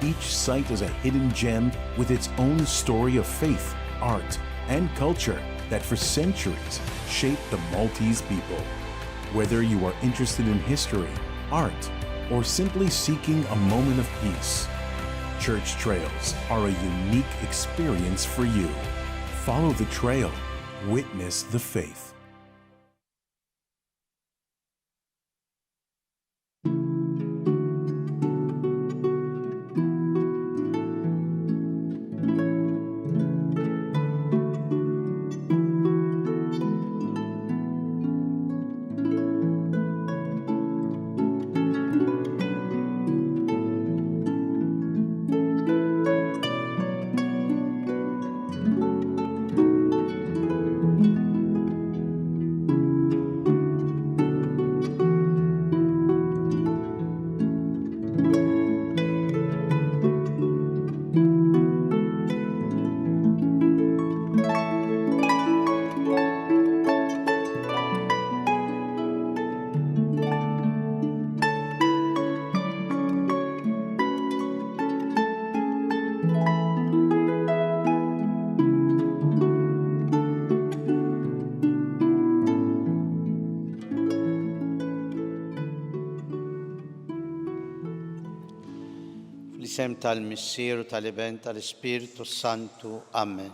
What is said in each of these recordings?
Each site is a hidden gem with its own story of faith, art, and culture that for centuries shaped the Maltese people. Whether you are interested in history, art, or simply seeking a moment of peace, Church Trails are a unique experience for you. Follow the trail, witness the faith. L'isem tal-Missieru tal-Iben tal-Ispiritu Santu. Amen.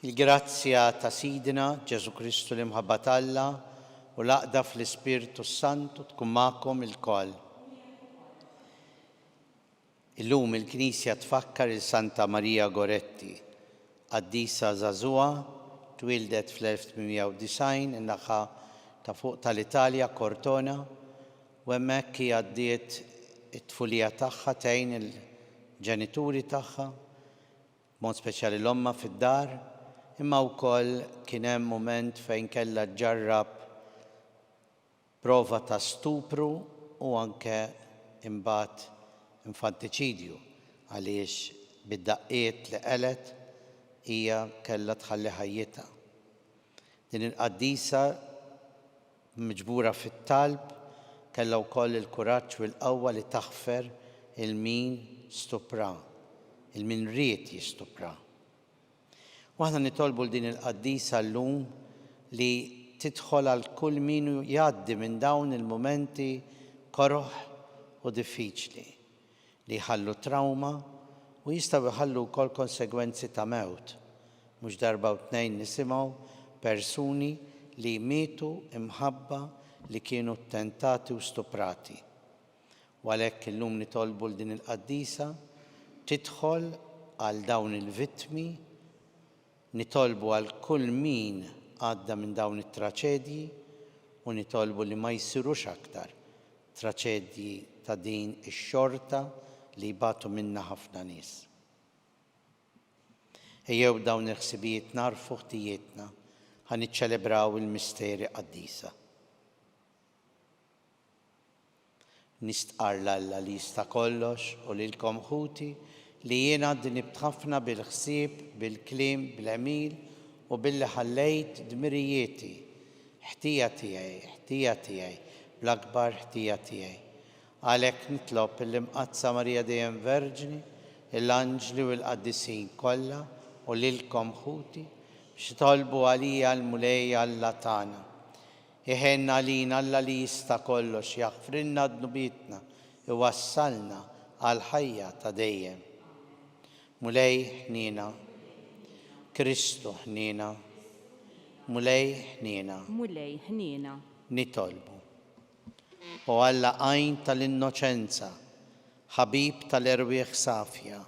Il-grazzja ta' Sidina Ġesu Kristu l-imħabba Alla u l-aqda fl-Ispiritu Santu tkun magħkom il-koll. Illum il-Knisja tfakkar il-Santa Maria Goretti, qaddisa żagħżugħa, twildet fl-1890 in-naħa ta' fuq tal-Italja, Cortona, u hemmhekk hija għaddiet it-tfulija tagħha tgħin il-ġenituri tagħha, b'mod speċjali l-omma fid-dar, imma wkoll kien hemm mument fejn kellha ġġarrab prova ta' stupru u anke imbagħad infantiċidju għaliex bid-daqqiet li qelet hija kellha tħalli ħajjitha. Din il-qaddisa miġbura fit-talb kellha wkoll il-kuraġġ u l-qawwa li taħfer il-min stupra, il-min ried jistupra. U aħna nitolbu l din il-qaddisa llum li tidħol għal kull min jgħaddi minn dawn il-momenti koroħ u diffiċli li jħallu trauma u jistgħu jħallu wkoll konsegwenzi ta' mewt. Mhux darba u tnejn nisimgħu persuni li mietu imħabba li kienu ttentati u stuprati. U għalhekk illum nitolbu l din il-qaddisa tidħol għal dawn il-vittmi, nitolbu għal kull min għadda minn dawn it-traċedji u nitolbu li ma jsirux aktar traċedji ta' din ix-xorta li jbatu minnha ħafna nies. Ejjew dawn il-ħsibijiet narfu ħtijietna ħa niċċelebraw il-misteri qaddisa. Nistqar l-Alla li jista' kollox u lilkom ħuti li jiena nibt ħafna bil-ħsieb, bil-kliem, bil-għemil u billi ħallejt dmirijieti, ħtija tiegħi, bl-akbar ħtija tiegħi. Għalhekk nitlob l-imqazza Marija Dejjem Verġni, l-anġli u l-qaddisin kollha u lilkom ħuti biex tolbu għalija l-mulejja Alla tagħna. Iħenna għalina Alla li jista' kollox jaħfrilna dnubietna iwassalna għal ħajja ta' dejjem. Mulej ħnina, Kristu ħnina, mulej ħnina, nitolbu. U Alla għajn tal-innoċenza, ħabib tal-erwieħ safja,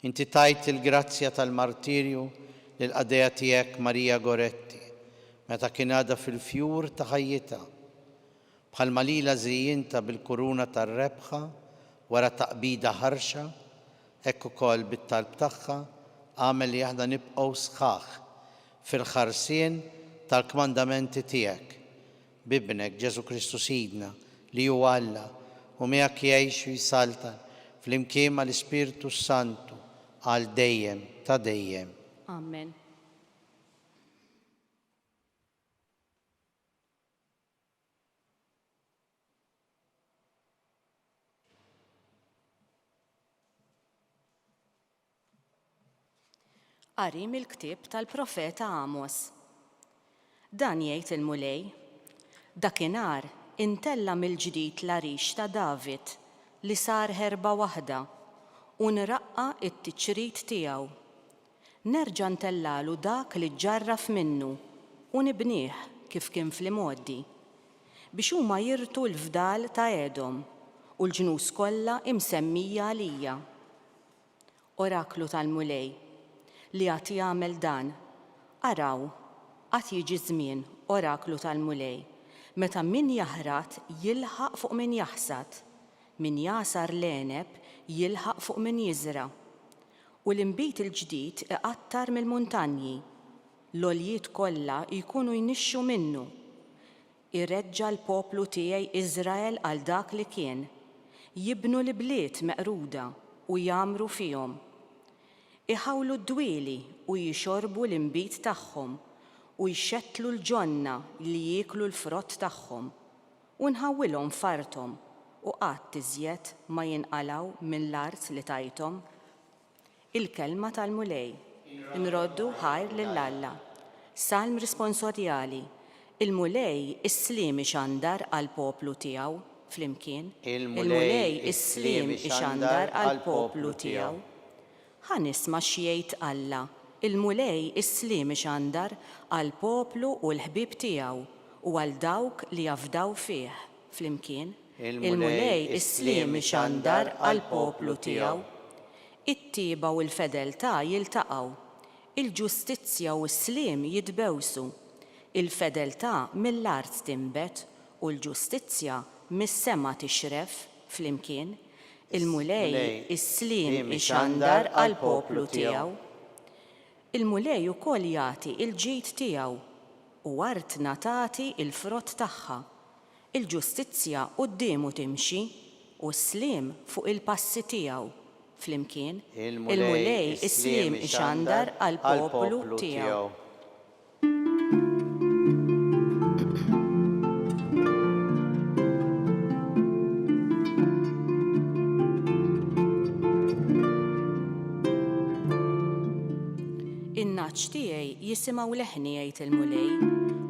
inti tajt il-grazzja tal-martirju lil-qadeja tiegħek Marija Goretti, meta kien għadha fil-fjur ta' ħajjitha, bħalma lilha żejjinta bil-kuruna tar-rebħa wara taqbida ħarxa, hekk ukoll bit-talb tagħha għamel li aħna nibqgħu sħaħ fil-ħarsien tal-kmandamenti tiegħek. Bibnek Ġesu Kristu Sidna li huwa Alla u miegħek jgħix u jsaltan fl-imkien mal-Ispiritu Santu għal dejjem ta' dejjem. Amen. Qari mill-ktieb tal-profeta Amos. Dan jgħid il-mulej, dakinhar intella mill-ġdid l-għarix ta' David li sar ħerba waħda u nraqqa t-tiċrid tiegħu. Nerġa' ntellalu dak li ġarraf minnu u nibnieh kif kien fl-imoddi biex huma jirtu l-fdal ta' Edom u l-ġnus kollha imsemmija għalija. Oraklu tal-mulej li għad jagħmel dan, araw, għad jiġi żmien, oraklu tal-mulej, meta min jaħrat jilħaq fuq min jaħsad, min jasar l-għeneb jilħaq fuq min jiżra. U l-inbit il-ġdid iqattar mill-muntanji, l-oljiet kollha jkunu jnixxu minnu. Irreġġa l-poplu tiegħi Iżrael għal dak li kien, jibnu l-bliet meqruda u jagħmru fihom. Iħawlu d-dwieli u jixorbu l-inbit tagħhom u jxettlu l-ġonna li jieklu l-frott tagħhom u nħawwilhom farthom u qatt iżjed ma jinqalgħu mill-art li tajthom. Il-kelma tal-mulej, nroddu ħajr lill-Alla. Salm risponsorjali, il-mulej is-sliem ixandar għall-poplu tiegħu flimkien. Il-mulej is-sliem ixandar għall-poplu tiegħu. Ħanisma' x'jgħid Alla, il-mulej is-sliem ixandar għall-poplu u l-ħbieb tiegħu u għal dawk li jafdaw fih flimkien. Il-mulej is-sliem ixandar għall-poplu tiegħu. It-tieba u l-fedeltà jiltaqgħu, il-ġustizzja u s-sliem jitbewsu, il-fedeltà mill-art tinbet u l-ġustizzja mis-sema tixref flimkien. Il-mulej is-sliem ixandar għall-poplu tiegħu. Il-mulej ukoll jagħti il-ġid tiegħu u art natati il-frott tagħha. Il-ġustizzja qudiemu timxi u s-sliem fuq il-passi tiegħu flimkien. Il-mulej is-sliem ixandar għall-poplu tiegħu. In-naċ tiegħi jisimgħu leħni jgħid il-mulej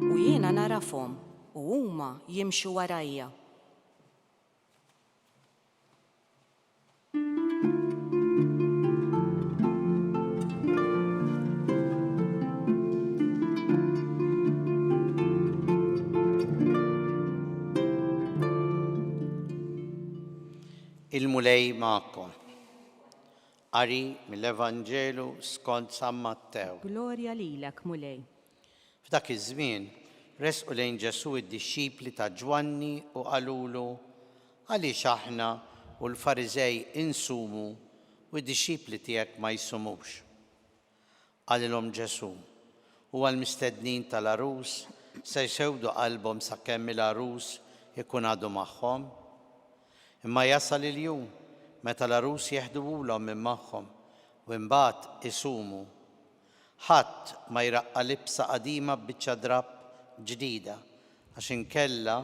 u jiena narafhom u huma jimxu warajja. Il-mulej magħkom. Qari mill-Evanġelu skont San Mattew. Glorja lilek, mulej. F'dak iż-żmien resqu lejn Ġesu d-dixxipli ta' Ġwanni u qalulu għaliex aħna u l-Fariżej insumu u d-dixxipli tiegħek ma jsumux. Qalilhom Ġesu, huwa l-mistednin tal-arus se jsewdu qalbhom sakemm il-arus ikun għadu magħhom. Imma jasal il-jum meta l-arus jeħdulhom minn magħhom u mbagħad isumu. Ħadd ma jraqqa libsa qadima b'biċċa drab ġdida għax inkella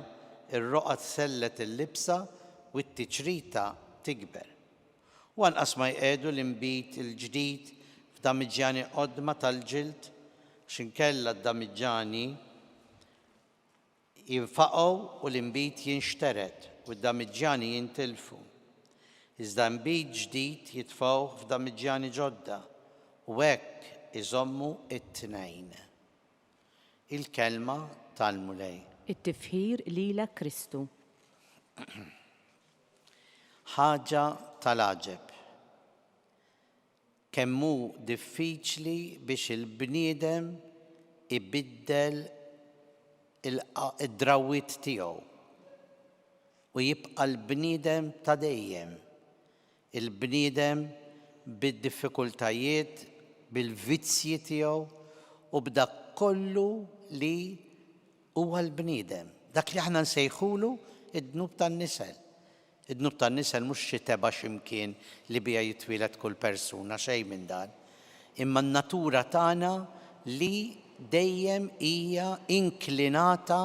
ir-roqa tsellet il-libsa u t-tiċrita tikber. U anqas ma jqiegħdu l-inbit il-ġdid f'damiġġjani qodma tal-ġild għax inkella d-damiġġjani jinfaqgħu u l-inbit jinxteret u d-damiġġjani jintilfu. Iżda nbit ġdid jitfgħu f'damiġġjani ġodda u hekk iżommu t-tnejn. Il-kelma tal-mulej. It-tifħir lilek Kristu. Ħaġa tal-għaġeb. Kemm hu diffiċli biex il-bniedem ibiddel id-drawwiet tiegħu u jibqa' l-bniedem ta' dejjem. Il-bniedem bid-diffikultajiet, bil-vizzji tiegħu u b'dak kollu li huwa l-bniedem. Dak li aħna nsejħulu id-dnub tan-nisel. Id-dnub tan-nisel mhux xi teba' x'imkien li biha jitwieled kull persuna xejn minn dan. Imma n-natura tagħna li dejjem hija inklinata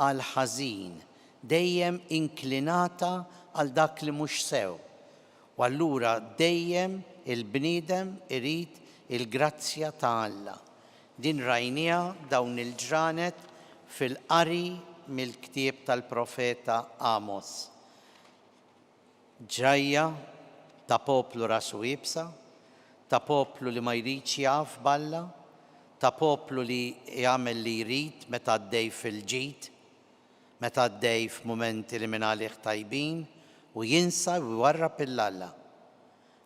għal ħażin, dejjem inklinata għal dak li mhux sew. U allura dejjem il-bniedem irid il-grazzja ta' Alla. Din rajnija dawn il-ġranet fil-qari mill-ktieb tal-profeta Amos. Ġrajja ta' poplu rasu ibsa, ta' poplu li ma jridx jaf balla, ta' poplu li jagħmel li jrid meta għaddej fil-ġid, meta għaddej f'mumenti li minn għalih tajbin u jinsa u jwarrab il-Alla.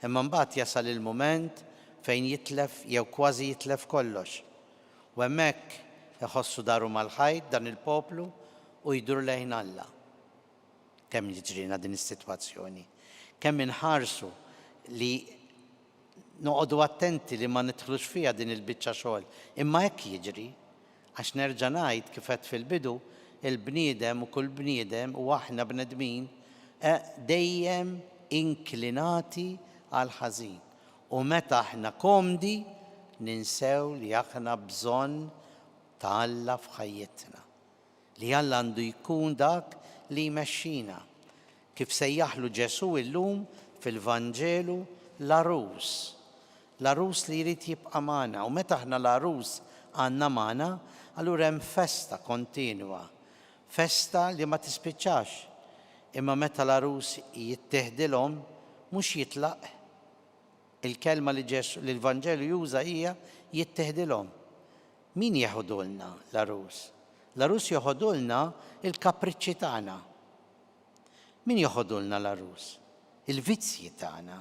Imma mbagħad jasal il-mument fejn jitlef jew kważi jitlef kollox. U hemmhekk iħossu daru mal-ħajt dan il-poplu u jdur lejn Alla. Kemm jiġrina din is-sitwazzjoni, kemm inħarsu li noqogħdu attenti li ma nidħlux fiha din il-biċċa xogħol. Imma hekk jiġri, għax nerġa' ngħid kif qed fil-bidu, il-bniedem u kull bniedem u aħna bnedmin dejjem inklinati għal ħażin. U meta aħna komdi ninsew li aħna bżonn ta' Alla f'ħajjitna. Li Alla għandu jkun dak li jmexxina. Kif sejjaħlu Ġesu illum fil-Vanġelu l-arus. L-arus li jrid jibqa' magħna. U meta aħna l-arus għandna magħna, allura hemm festa kontinwa. Festa li ma tispiċċax. Imma meta l-arus jittieħdilhom mhux jitlaq. Il-kelma li l-Vanġelu juża hija jittieħdilhom. Min jeħodulna l-arus? L-arus joħodulna il-kapriċċi tagħna. Min joħodulna l-arus? Il-vizzji tagħna.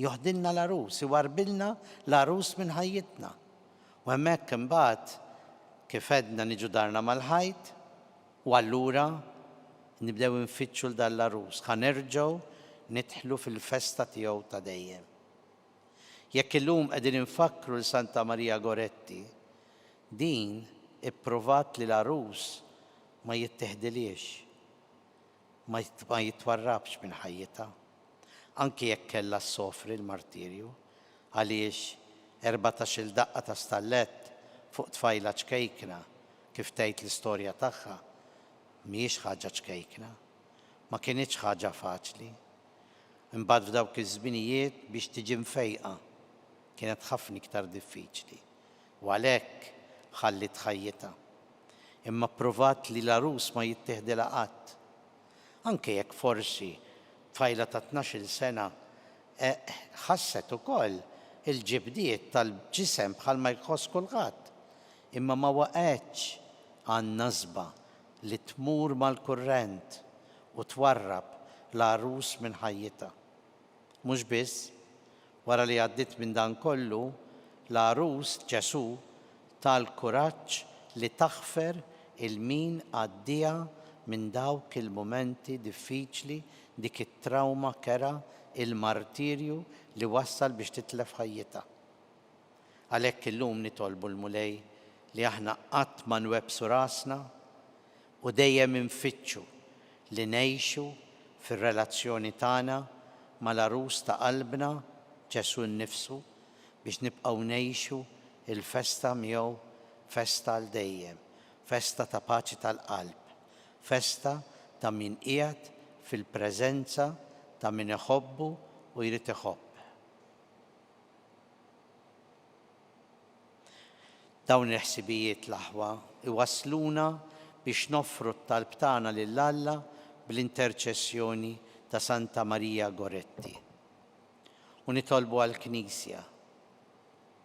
Joħdilna l-arus, iwarbilna l-arus minn ħajjitna. U hemmhekk imbagħad kif għedna niġu darna mal-ħajt, u allura nibdew nfittxu l-dan l-arus. Ħanerġgħu nidħlu fil-festa tiegħu ta' dejjem. Jekk illum qegħdin infakru l Santa Maria Goretti, din ipprovat li l-arus ma jittieħdiliex, ma jitwarrabx minn ħajjitha. Anki jekk kellha ssofri l-martirju, għaliex 14 daqqa ta' stallett fuq tfajla ċkejkna, kif tgħid l-istorja tagħha, mhijiex ħaġa ċkejkna, ma kienitx ħaġa faċli. Imbagħad f'dawk iż-żminijiet biex tiġi mfejqa kienet ħafna iktar diffiċli. U għalhekk ħallit ħajjitha. Imma provat li l-arus ma jittieħdilha qatt. Anke jekk forsi tfajla ta' 12 sena ħasset ukoll il-ġibdiet tal-ġisem bħal ma jħoss kulħadd. Imma ma waqgħetx għan nażba li tmur mal-kurrent u twarrab l-arus minn ħajjitha. Mhux biss, wara li għaddiet minn dan kollu, l-arus Ġesu tal-kuraġġ li taħfer il-min għaddija minn dawk il-momenti diffiċli, dik it-trauma kera, il-martirju li wassal biex titlef ħajjitha. Għalhekk illum nitolbu l-mulej li aħna qatt ma nwebsu rasna u dejjem infittxu li ngħixu fir-relazzjoni tagħna mal-arus ta' qalbna Ġesu nnifsu biex nibqgħu ngħixu il-festa miegħu festa għal dejjem, festa ta' paċi tal-qalb, festa ta' min qiegħed fil-preżenza ta' min iħobbu u jrid iħobb. Dawn il-ħsibijiet l-aħwa iwassluna biex noffru t-talb tagħna lil Alla bl-interċessjoni ta' Santa Maria Goretti. U nitolbu għall-Knisja.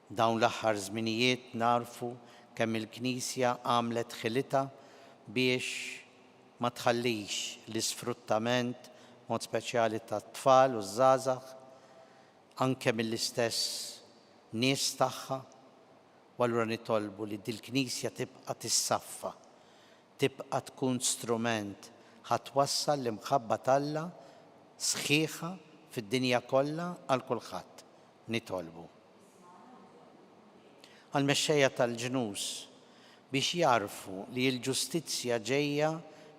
Dawn l-aħħar żminijiet narfu kemm il-Knisja għamlet ħilitha biex ma tħallix l-isfruttament mod speċjali tat-tfal u żgħażagħ anke mill-istess nies tagħha. U allura nitolbu li dil-Knisja tibqa' tissaffa, tibqa' tkun strument ħatwassal l-imħabba Alla sħiħa fid-dinja kollha għal kulħadd. Nitolbu għall-mexxejja tal-ġnus biex jarfu li l-ġustizzja ġejja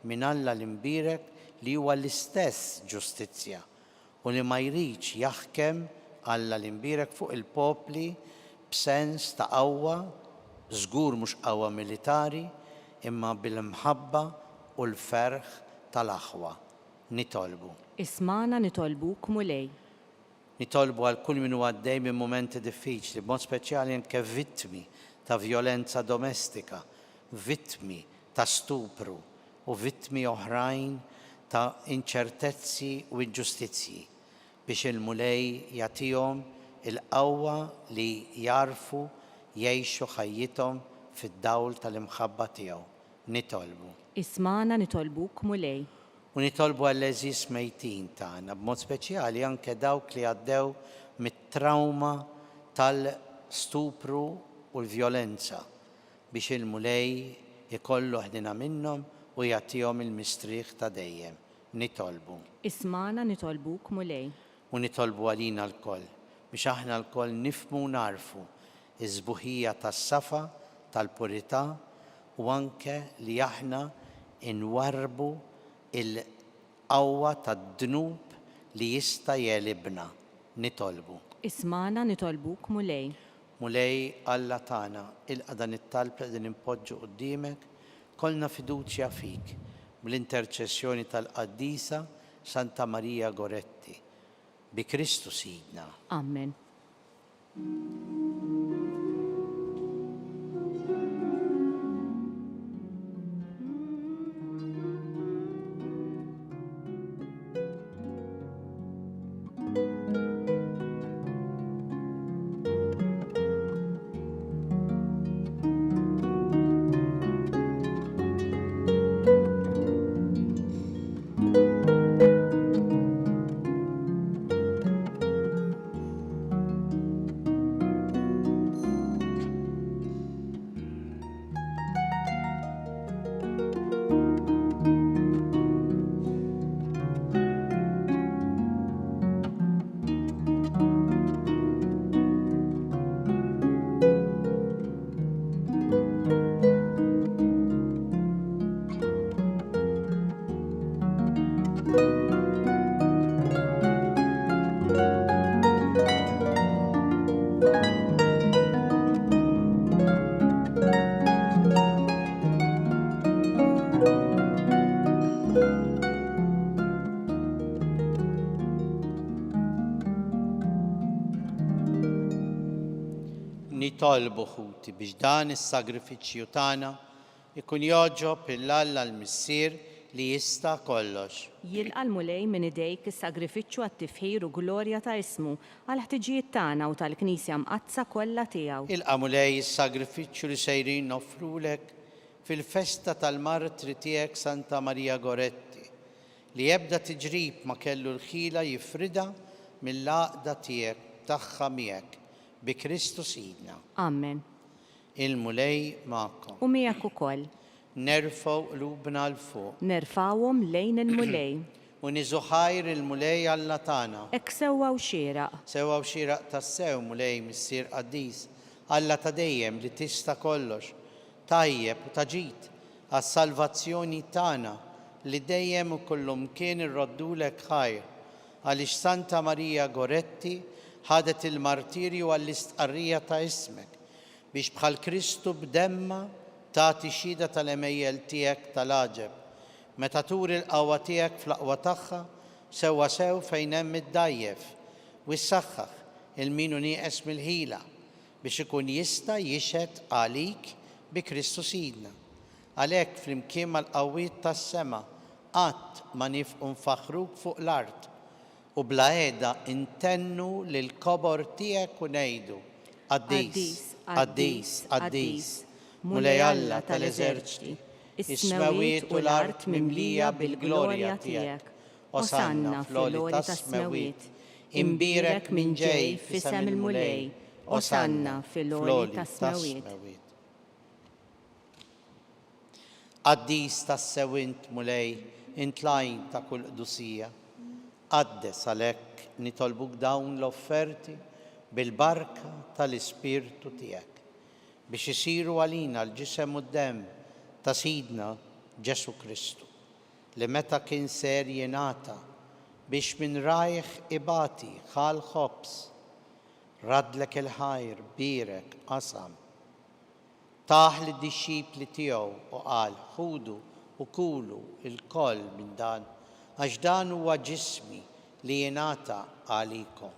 minn Alla l-imbierek li huwa l-istess ġustizzja u li ma jridx jaħkem Alla l-imbierek fuq il-popli b'sens ta' qawwa, żgur mhux qawwa militari, imma bil-imħabba u l-ferħ tal-aħwa. Nitolbu. Ismana nitolbuk mulej. Nitolbu għal kull min huwa għaddej minn momenti diffiċli, b'mod speċjali anke vittmi ta' violenza domestika, vittmi ta' stupru u vittmi oħrajn ta' inċertezzi u inġustizzji biex il-mulej jagħtihom il-qawwa li jarfu jgħixu ħajjithom fid-dawl tal-imħabba tiegħu. Nitolbu. Ismana nitolbuk mulej. U nitolbu għall-eżis mejtin tagħna, b'mod speċjali anke dawk li għaddew mit-trauma tal-stupru u l-vjolenza biex il-mulej ikollu ħdina minnhom u jagħtihom il-mistrieħ ta' dejjem. Nitolbu. Ismana nitolbuk mulej. U nitolbu għalina l-koll biex aħna l-koll nifmu u narfu iż-żbuħija tas-safa, tal-purità u anke li aħna inwarbu il-qawwa tad-dnub li jista' jelibna. Nitolbu. Ismana nitolbuk mulej. Mulej Alla tagħna, ilqa' dan it-talb li nimpoġġu quddiemek, kollna fiduċja fik bl-interċessjoni tal-Qaddisa Santa Marija Goretti. Bi Kristu Sidna. Amen. Nitolbu ħuti biex dan is-sagrifiċċju tagħna ikun joġob il-Alla l-Missier li jista' kollox. Jilqa' l-mulej minn idejk is-sagrifiċċju għat-tifħir u glorja ta' ismu għal ħtiġijiet tagħna u tal-Knisja mqazza kollha tiegħu. Ilqa' mulej is-sagrifiċċju li sejrin noffrulek fil-festa tal-martri tiegħek Santa Marija Goretti li ebda tiġrib ma kellu l-ħila jifrida mill-għaqda tiegħek tagħha miegħek. Bi Kristu Sidna. Amen. Il-mulej magħkom. U miegħek ukoll. Nerfgħu qlubna l fuq. Nerfawhom lejn il-mulej. U niżu ħajr il-mulej Alla tagħna. Hekk sewwa u xieraq. Sewwa u xieraq tas-sew mulej Missier Qaddis. Alla ta' dejjem li tista' kollox. Tajjeb u taġid għas-salvazzjoni tagħna li dejjem u kullum kien irroddulek ħajr. Għaliex Santa Marija Goretti ħadet il-martirju għall-istqarrija ta' ismek biex bħal Kristu b'demma tagħti xhieda tal-emejjel tiegħek tal-għaġeb. Meta turi l-qawwa tiegħek fl-aqwa tagħha sewwa sew fejn hemm id-dajjef u issaħħaħ il-min nieqes mill-ħila biex ikun jista' jixhed għalik bi Kristu Sidna. Għalhekk flimkien mal-qawwiet tas-sema qatt ma nifqu nfaħruk fuq l-art u bla qiegħda intennu lill-kobor tiegħek u ngħidu Qaddis, Qaddis, Qaddis, mulej Alla tal-eżerċiti, is-smawiet u l-art mimlija bil-glorja tiegħek. Osanna fl-għoli tas-smawiet, imbirek minn ġej f'isem il-mulej, Osanna fil-għoli tas-smawiet. Qaddis tas-sewint mulej, intlajn ta' kull qdusija. Qaddes għalhekk nitolbuk dawn l-offerti bil-barka tal-Ispirtu tiegħek biex isiru għalina l-ġisem u d-demm ta' Sidna Ġesu Kristu li meta kien ser jingħata biex minn rajħ ibati ħal ħobs radlek il-ħajr birek qasam taħ lid-dixxipli tiegħu u qal ħudu u kulu il-koll minn dan għax dan huwa ġismi li jingħata għalikom.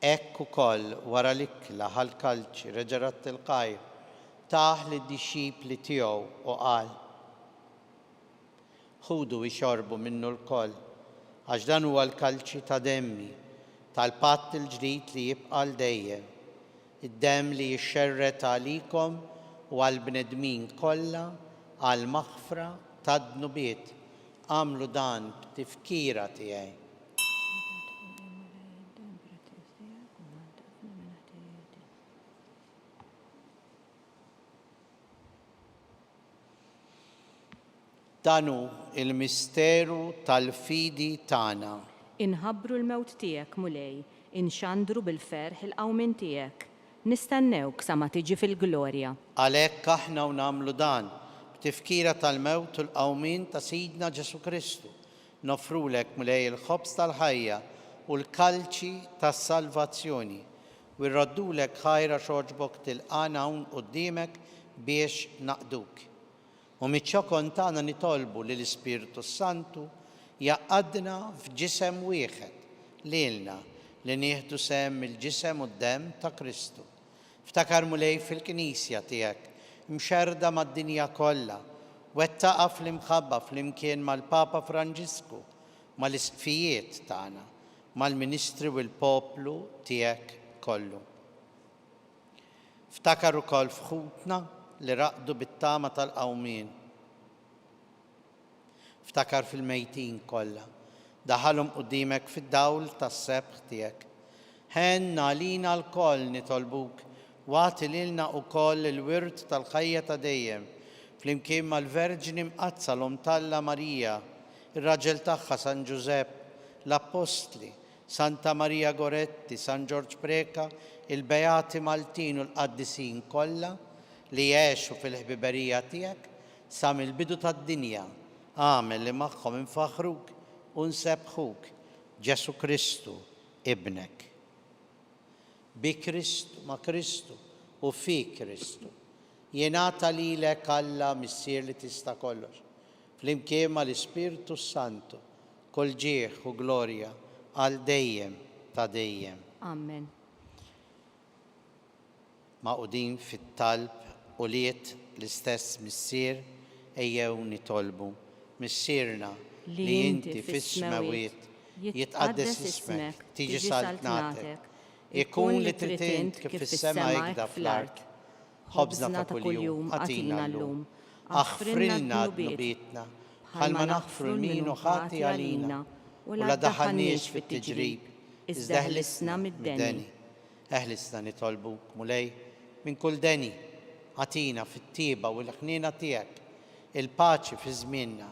Ekk ukoll wara l-ikla ħall-kalċi reġa' tilqajh taħ lid-dixxipli tiegħu u qal: ħudu ixorbu minnu l-koll, għax dan huwa l-kalċi ta' demmi tal-patt il-ġdid li jibqa' l-dejjem, id-demm li jixxerret għalikom u għall-bnedmin kollha għal maħfra tad-dnubiet. Għamlu dan b'tifkira tiegħi. Danu il-misteru tal-fidi tagħna. Inħabbru l-mewt tiegħek mulej, inxandru bil-ferħ il-qawmin tiegħek. Nistennewk sa ma tiġi fil-glorja. Għalhekk aħna u nagħmlu dan b'tifkira tal-mewt u l-qawmin ta' Sidna Ġesu Kristu. Nofrulek mulej il-ħobż tal-ħajja u l-kalċi tas-salvazzjoni u rroddulek ħajra xogħġbok tilqana hawn quddiemek biex naqduk. U miċ-ċokon tagħna nitolbu lill ispiritu Santu jaqgħadna f'ġisem wieħed lilna li nieħdu sehem il-ġisem u d-demm ta' Kristu. Ftakar mulej fil-Knisja tiegħek mxerda mad-dinja kollha, wettaqa fl-imħabba flimkien mal-Papa Franġisku, mal-isqfijiet tagħna, mal-Ministri u l-poplu tiegħek kollu. Ftakar ukoll f'ħutna li raqdu bit-tama tal-qawmien. Ftakar fil-mejtin kollha, daħalhom quddiemek fid-dawl tas-sebħ tiegħek. Ħenna lina l-koll nitolbuk, wagħti lilna wkoll il-wirt tal-ħajja ta' dejjem, flimkien mal-Verġini mqazza l-Omtalla Marija, ir-raġel tagħha San Ġusepp, l-Apostli, Santa Marija Goretti, San Ġorġ Preka, il-Beati Maltin u l-Qaddisin kollha li jgħixu fil-ħbiberija tiegħek sa mill-bidu tad-dinja. Għamel li magħhom infaħruk u nsebħuk Ġesu Kristu ibnek. Bi Kristu, ma' Kristu u fi Kristu. Jingħata lilek Alla missier li tista' kollox. Flimkien mal-Ispiritu Santu, kull ġieħ u glorja għal dejjem ta' dejjem. Amen. Maqudin fit-talb u liet l-istess missier ejjew nitolbu. Missierna li inti fis-smawiet jitqaddes ismek, tiġi saltnatek, ikun li trid int kif fis-sema hekk fl-art. Ħobżna ta' kuljum għatina llum, aħfrilna dnubietna bħalma naħfru l-min u ħati għalina u la daħalniex fit-tiġrib, iżda ħlisna mid-deni. Eħlisna nitolbuk mulej minn kull deni. Għatina fit-tieba u l-ħniena tiegħek il-paċi fi żmienna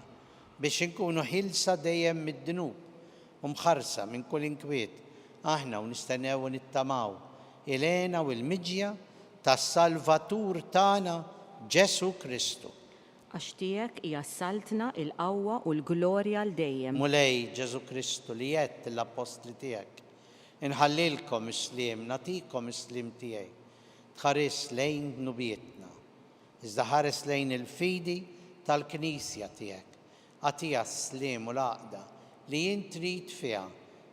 biex inkunu ħilsa dejjem mid-dnub u mħarsa minn kull inkwiet aħna u nistennew u nittamaw ilena u l-miġja tas-Salvatur tagħna Ġesu Kristu. Għax tiegħek hija saltna il-qawwa u l-glorja l dejjem. Mulej Ġesu Kristu li jgħid l-apostli tiegħek inħallilkom islim, nagħtikom islim tiegħi. Tħares lejn dnubietna, iżda ħares lejn il-fidi tal-Knisja tiegħek. Għatija s-slim u l-għaqda li jint trid fiha,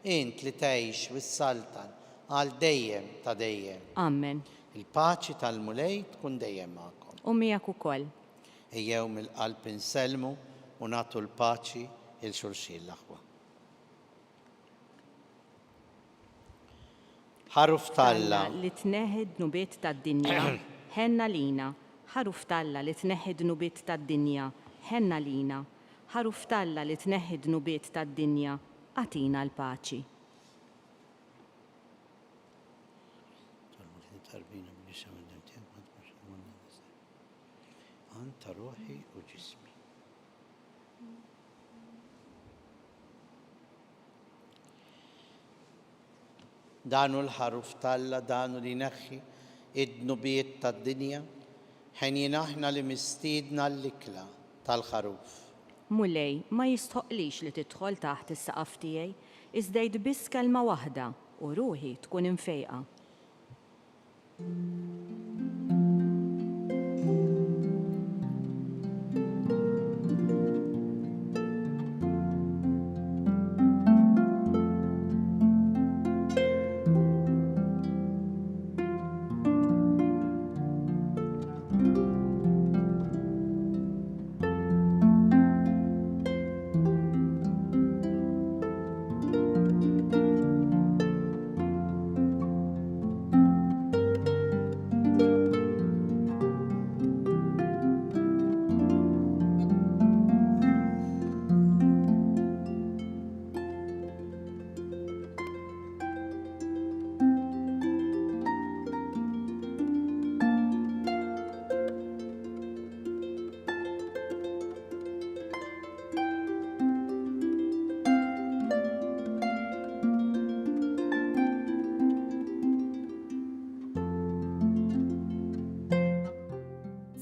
int li tgħix wis-saltan għal dejjem ta' dejjem. Amen. Il-paċi tal-mulej tkun dejjem magħkom. U miegħek ukoll. Ejjew mill-qalb insellmu u nagħtu l-paċi il-xulxin l-aħwa. Ħaruf Talla li tneħħid nubiet tad-dinja, ħenna lina. Ħaruf Talla li tneħħid nubiet tad-dinja, ħenna lina. Ħaruf Talla li tneħħid nubiet tad-dinja, għatina l-paċi. Anta ruħi u ġismi. Danu l-ħaruf Talla, danu li neħħi id-nubiet tad-dinja, ħen jinaħna li mistiedna l-ikla tal-ħaruf. Mulej, ma jistħoqlix li tidħol taħt is-saqaf tiegħi, iżdejt biss kelma waħda u ruħi tkun imfejqa.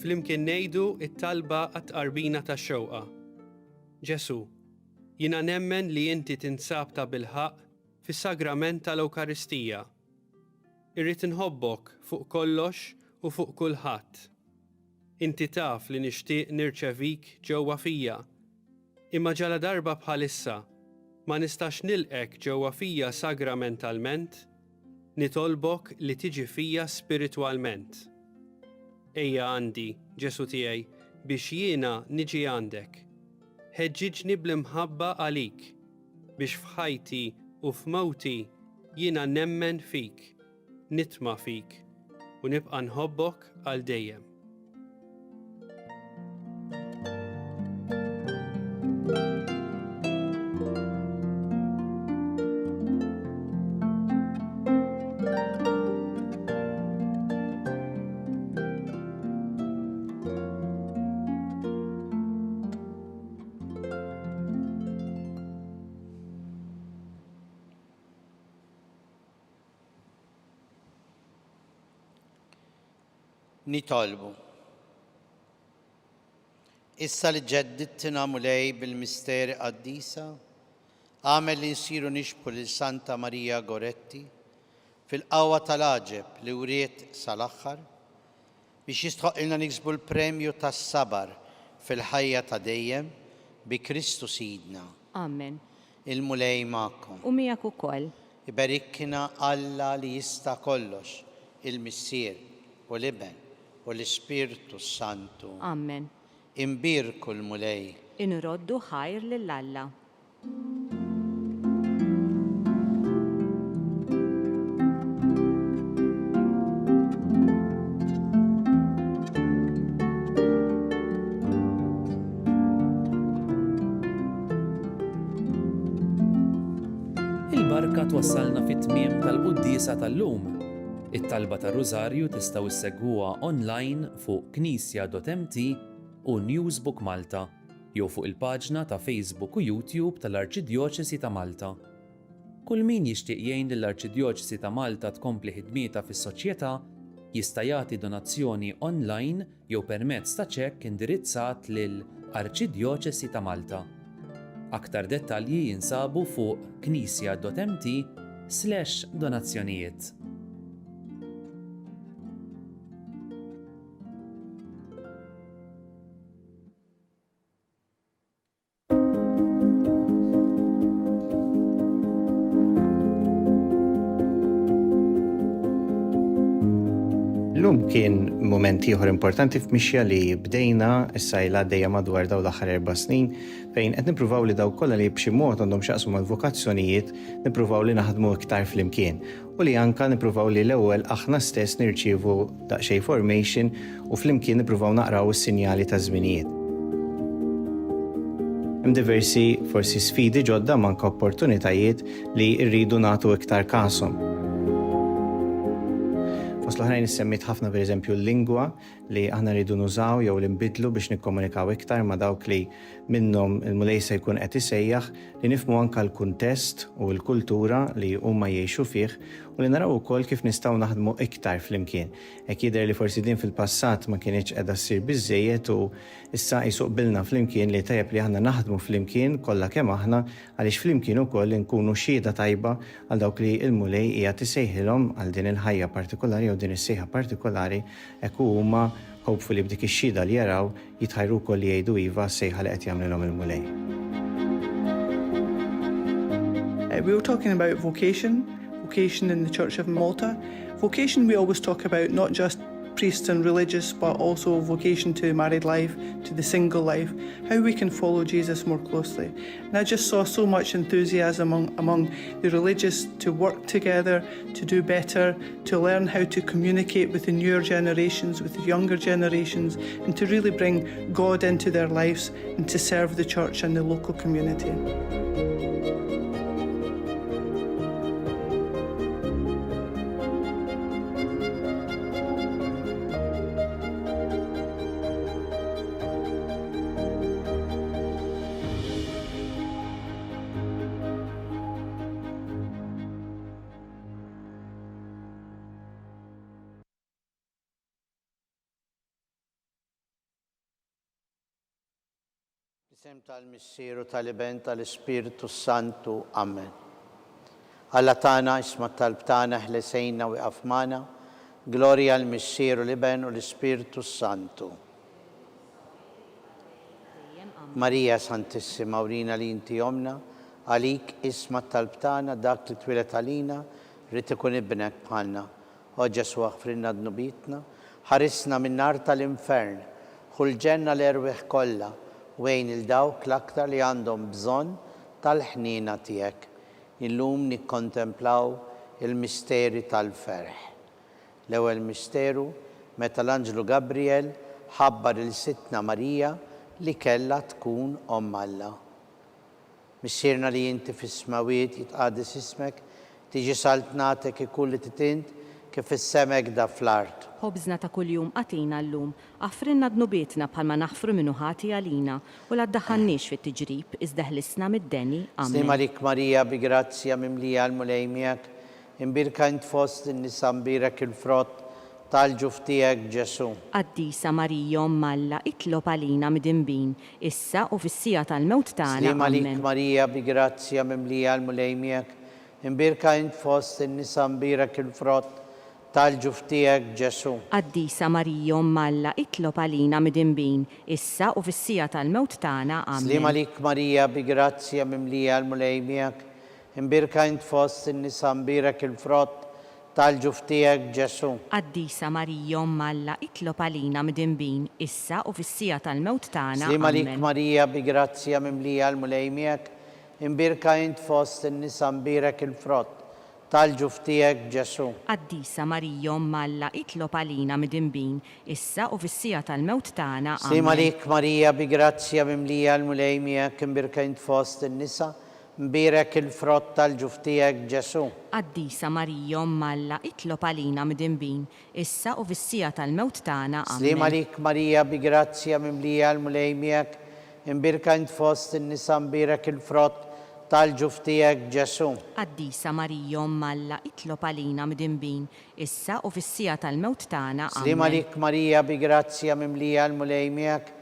flimkien ngħidu t-talba għat-tqarbina tax-xewqa. Ġesu, jiena nemmen li inti tinsab ta' bilħaq fis-sagrament tal-Ewkaristija. Irrid inħobbok fuq kollox u fuq kulħadd. Inti taf li nixtieq nirċevik ġewwa fija, imma ġala darba bħalissa ma nistax nilqek ġewwa fija sagramentalment, nitolbok li tiġi fija spiritwalment. Ejja għandi, Ġesu tiegħi, biex jiena niġi għandek. Ħeġġiġni bl-imħabba għalik, biex f'ħajti u f'mewti jiena nemmen fik, nitma' fik u nibqa' nħobbok għal dejjem. Nitolbu. Issa li ġeddidtina mulej bil-misteri qaddisa, għamel li nsiru nixbu lil Santa Marija Goretti fil-qawwa tal-għaġeb li wriet sal-aħħar biex jistħoqilna niksbu l-premju tas-sabar fil-ħajja ta' dejjem bi Kristu Sidna. Amen. Il-mulej magħkom. U miegħek ukoll. Ibarikkina Alla li jista' kollox, il-Missier u l-Iben u l-Ispirtu Santu. Amen. Imbirku l-mulej. Inroddu ħajr lill-Alla. Il-barka twassalna fit-tmiem tal-qudiesa tal-lum. It-talba tar-Rużarju tistgħu issegwuha online fuq knisja.mt u Newsbook Malta jew fuq il-paġna ta' Facebook u YouTube tal-Arċidjoċesi ta' Malta. Kull min jixtieq jgħin lill-Arċidjoċesi ta' Malta tkompli ħidmietha fis-soċjetà jista' jagħti donazzjoni online jew permezz ta' ċekk indirizzat lil Arċidjoċesi ta' Malta. Aktar dettalji jinsabu fuq knisja.mt/donazzjonijiet. Illum kien moment ieħor importanti f'mixja li bdejna issa dejja madwar daw l-aħħar 4 snin fejn qed nippruvaw li daw kollha li b'xi mod għandhom x'jaqsmu mal-vokazzjonijiet nippruvaw li naħdmu iktar flimkien u li anke nippruvaw li l-ewwel aħna stess nirċievu daqsxejn formation u flimkien nippruvaw naqraw is-sinjali ta' żminijiet. Hemm diversi forsi sfidi ġodda manka opportunitajiet li rridu nagħtu iktar kasom. Fost l-oħrajn issemmit ħafna pereżempju l-lingwa li aħna rridu nużaw jew li nbidlu biex nikkomunikaw iktar ma' dawk li minnhom il-mulej se jkun qed isejjaħ li nifhmu anke l-kuntest u l-kultura li huma jgħixu fih u li naraw ukoll kif nistgħu naħdmu iktar flimkien. Hekk jidher li forsi din fil-passat ma kienx qiegħda ssir biżżejjed u issa jsuqbilna flimkien li tajjeb li aħna naħdmu flimkien kollha kemm aħna għaliex flimkien ukoll nkunu xhieda tajba għal dawk li l-mulej qiegħed isejħilhom għal din il-ħajja partikolari jew din is-sejħa partikolari hekk huma hopefully b'dik ix-xhieda li jaraw jitħajru wkoll li jgħidu iva s-sejħa li qed jagħmlilhom il-mulej. We were talking about vocation in the Church of Malta. Vocation we always talk about not just priests and religious, but also vocation to married life, to the single life, how we can follow Jesus more closely. And I just saw so much enthusiasm among the religious to work together, to do better, to learn how to communicate with the newer generations, with the younger generations, and to really bring God into their lives and to serve the church and the local community. Fisem tal-Missieru tal-Iben tal-Ispiritu Santu. Amen. Alla tana isma tal-btana ħlesejna u għafmana. Gloria al-Missieru l-Iben u l-Ispiritu Santu. Marija Santissima, urina li inti jomna, għalik isma tal-btana dak li twilet għalina, rrit ikun ibnek bħalna. O Ġesu aħfrinna d-nubitna, ħarisna minn nar tal-infern, ħulġenna l-erwiħ kolla, wejn il-dawk l-aktar li għandhom bżon tal-ħnina tijek. Illum nikkontemplaw il-misteri tal-ferħ. L-ewwel misteru meta l-Anġlu Gabriel ħabbar il-Sittna Marija li kella tkun Omm Alla. Missierna li inti fis-smawiet jitqaddis ismek, tiġi saltnatek ikulli titint kif is-semek da fl-art. Ħobżna ta' kuljum għatina l-lum, għafrinna d-nubietna bħalma naħfru minnu ħati għalina u la ddaħħalniex fit-tiġrib izdeħlisna mid-deni. Stima lik Marija bi grazzja mimlija l-mulejmijak, imbirka int fost in-nisa mbirek il-frott tal-ġuftijek Ġesu. Qaddisa Marija Omm Alla, itlob għalina mid-imbin, issa u fissija tal-mewt tagħna. Stima lik Marija bi grazzja mimlija l-mulejmijak, imbirka int fost in-nisa mbirek il-frott tal-ġuftijek Ġesu. Qaddisa Marija Omm Alla, itlob għalina mid-imbin, issa u fissija tal-mewt tagħna. Slima lik Marija bi grazzja mimlija l-mulejmijak, imbirka int fost in-nisa mbirek il-frott tal-ġuftijek Ġesu. Qaddisa Marija Omm Alla, itlob għalina mid-imbin, issa u fissija tal-mewt tagħna. Slima lik Marija bi grazzja mimlija l-mulejmijak, imbirka int fost in-nisa mbirek il-frott tal-ġuftijek Ġesu. Qaddisa Marija Omm Alla, itlob għalina mid-imbin, issa u fissija tal-mewt tagħna. Slima lik Marija bi grazzja mimlija l-mulejmijak, imbirka int fost in-nisa mbirek il-frott tal-ġuftijek Ġesu. Qaddisa Marija Omm Alla, itlob għalina mid-imbin, issa u fissija tal-mewt tagħna. Slima lik Marija bi grazzja mimlija l-mulejmijak, imbirka int fost in-nisa mbirek il-frott tal-ġuftijek Ġesu. Qaddisa Marija Omm Alla, itlob għalina mid-imbin, issa u fissija tal-mewt tagħna. Slima lik Marija bi grazzja mimlija l-mulejmijak,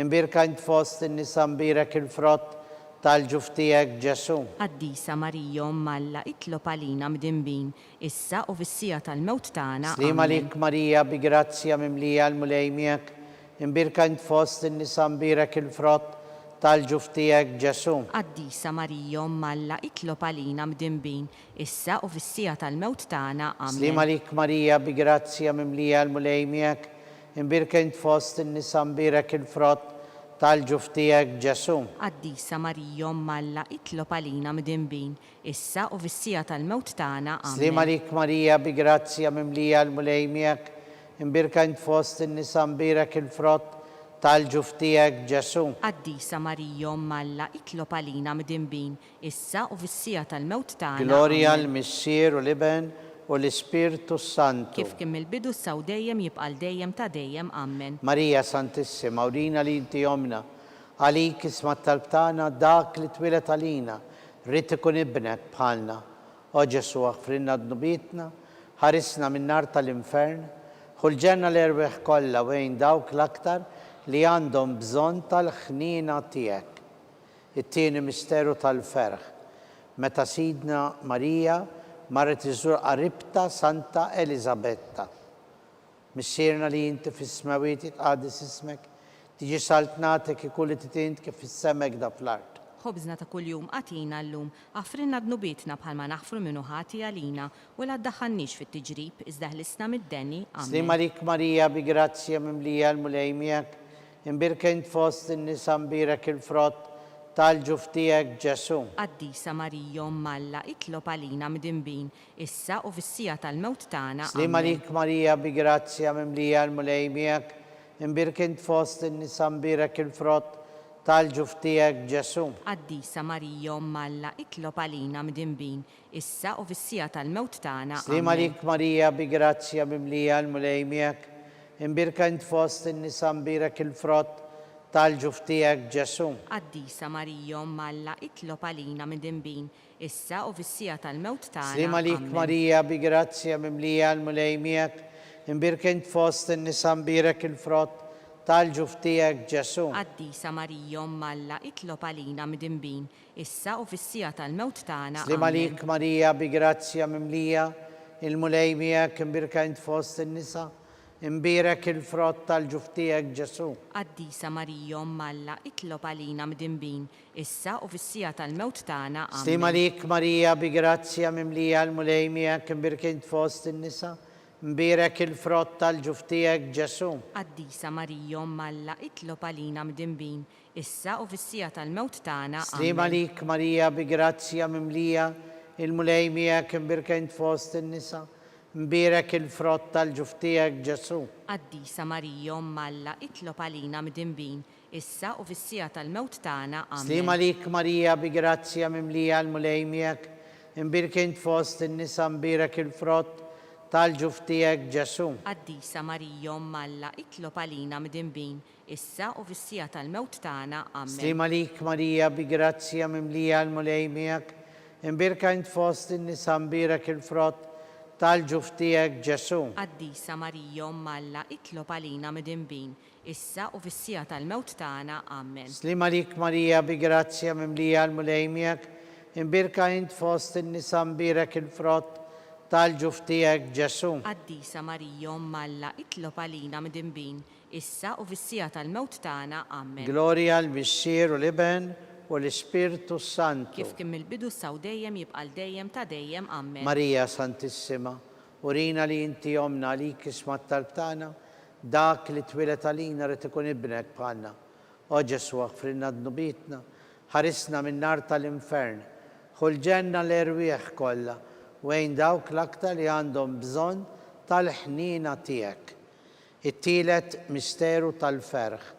imbirka int fost in-nisa mbirek il-frott tal-ġuftijek Ġesu. Qaddisa Marija Omm Alla, itlob għalina mid-imbin, issa u fissija tal-mewt tagħna. Slima lik Marija bi grazzja mimlija l-mulejmijak, imbirka int fost in-nisa mbirek il-frott tal-ġuftijek Ġesu. Qaddisa Marija Omm Alla, itlob għalina mid-imbin, issa u fissija tal-mewt tagħna. Slima lik Marija bi grazzja mimlija l-mulejmijak, imbirka int fost in-nisa mbirek il-frott tal-ġuftijek Ġesu. Qaddisa Marija Omm Alla, itlob għalina mid-imbin, issa u fissija tal-mewt tagħna. Slima lik Marija bi grazzja mimlija l-mulejmijak, imbirka int fost in-nisa mbirek il-frott tal-ġuftijek Ġesu. Qaddisa Marija Omm Alla, itlob għalina mid-imbin, issa u fissija tal-mewt tagħna. Gloria l-Missieru l-Iben u l-Ispiritu Santu. Kif kien mill-bidu saw dejjem jibqal dejjem ta' dejjem. Amen. Marija Santissima, urina li inti jomna, għalik isma tal-btana dak li twilet għalina, rrit ikun ibnek bħalna. O Ġesu aħfrinna d-nubitna, ħarisna minn nar tal-infern, ħulġenna l-erweħ kollha wejn dawk l-aktar li għandhom bżon tal-ħnina tijek. It-tieni misteru tal-ferħ. Meta Sidna Marija marret iżur qaribta Santa Elisabetta. Missierna li inti fis-smawiet jitqaddis ismek, tiġi saltnatek ikulli titint kif is-semek da fl-art. Ħobżna ta' kuljum għatina l-lum, għafrinna d-nubietna bħalma naħfru minnu ħati għalina u la ddaħħalniex fit-tiġrib izdaħlisna mid-deni. Slima lik Marija bi grazzja mimlija l-mulejmijak, imbirka int fost in-nisa mbirek il-frott tal-ġuftijek Ġesu. Qaddisa Marija Omm Alla, itlob għalina mid-imbin, issa u fissija tal-mewt tagħna. Slima lik Marija bi grazzja mimlija l-mulejmijak, imbirka int fost in-nisa mbirek il-frott tal-ġuftijek Ġesu. Qaddisa Marija Omm Alla, itlob għalina mid-imbin, issa u fissija tal-mewt tagħna. Slima lik Marija bi grazzja mimlija l-mulejmijak, imbirka int fost in-nisa mbirek il-frott tal-ġuftijek Ġesu. Qaddisa Marija Omm Alla, itlob għalina mid-imbin, issa u fissija tal-mewt tagħna. Slima lik Marija bi grazzja mimlija l-mulejmijak, imbirka int fost in-nisa mbirek il-frott tal-ġuftijek Ġesu. Qaddisa Marija Umm Alla, itlob għalina midinbin, issa u fis-sija tal-mewt tagħna. Slim għalik Marija bi grazzja mimlija, il-mulej miegħek imbirka int fost in-nisa, imbirek il-frott tal-ġuftijek Ġesu. Qaddisa Marija Umm Alla, itlob għalina midinbin, issa u fis-sija tal-mewt tagħna. Slim għalik Marija bi grazzja mimlija, il-mulej miegħek imbirka int fost in-nisa, imbirek il-frott tal-ġuftijek Ġesu. Qaddisa Marija Umm Alla, itlob għalina midinbin, issa u fis-sija tal-mewt tagħna. Slim għalik Marija bi grazzja mimlija, il-mulej miegħek imbirka int fost in-nisa, imbirek il-frott tal-ġuftijek Ġesu. Qaddisa Marija Umm Alla, itlob għalina midinbin, issa u fis-sija tal-mewt tagħna. Slim għalik Marija bi grazzja mimlija, il-mulej miegħek imbirka int fost in-nisa, imbirek il-frott tal-ġuftijek Ġesu. Qaddisa Marija Umm Alla, itlob għalina midinbin, issa u fis-sija tal-mewt tagħna. Slim għalik Marija bi grazzja mimlija, il-mulej miegħek imbirka int fost in-nisa, imbirek il-frott tal-ġuftijek Ġesu. Qaddisa Marija Umm Alla, itlob għalina midinbin, issa u fis-sija tal-mewt tagħna. Amen. Slim għalik Marija bi grazzja mimlija, il-mulej miegħek imbirka int fost in-nisa, imbirek il-frott tal-ġuftijek Ġesu. Qaddisa Marija Umm Alla, itlob għalina midinbin, issa u fis-sija tal-mewt tagħna. Amen. Gloria l-Missir u l-Iben u l-Ispirtu Santu. Kif kien mill-bidu saw dejjem jibqa' dejjem ta' dejjem. Amen. Marija Santissima, urina li inti jomna għalik isma t-talb tagħna, dak li twilet għalina rid ikun ibnek bħalna. O Ġesu aħfrinna dnubitna, ħarisna minn nar tal-infern, ħulġenna l-erwieħ kollha, wejn dawk l-aktar li għandhom bżonn tal-ħnina tiegħek. It-tielet misteru tal-ferħ,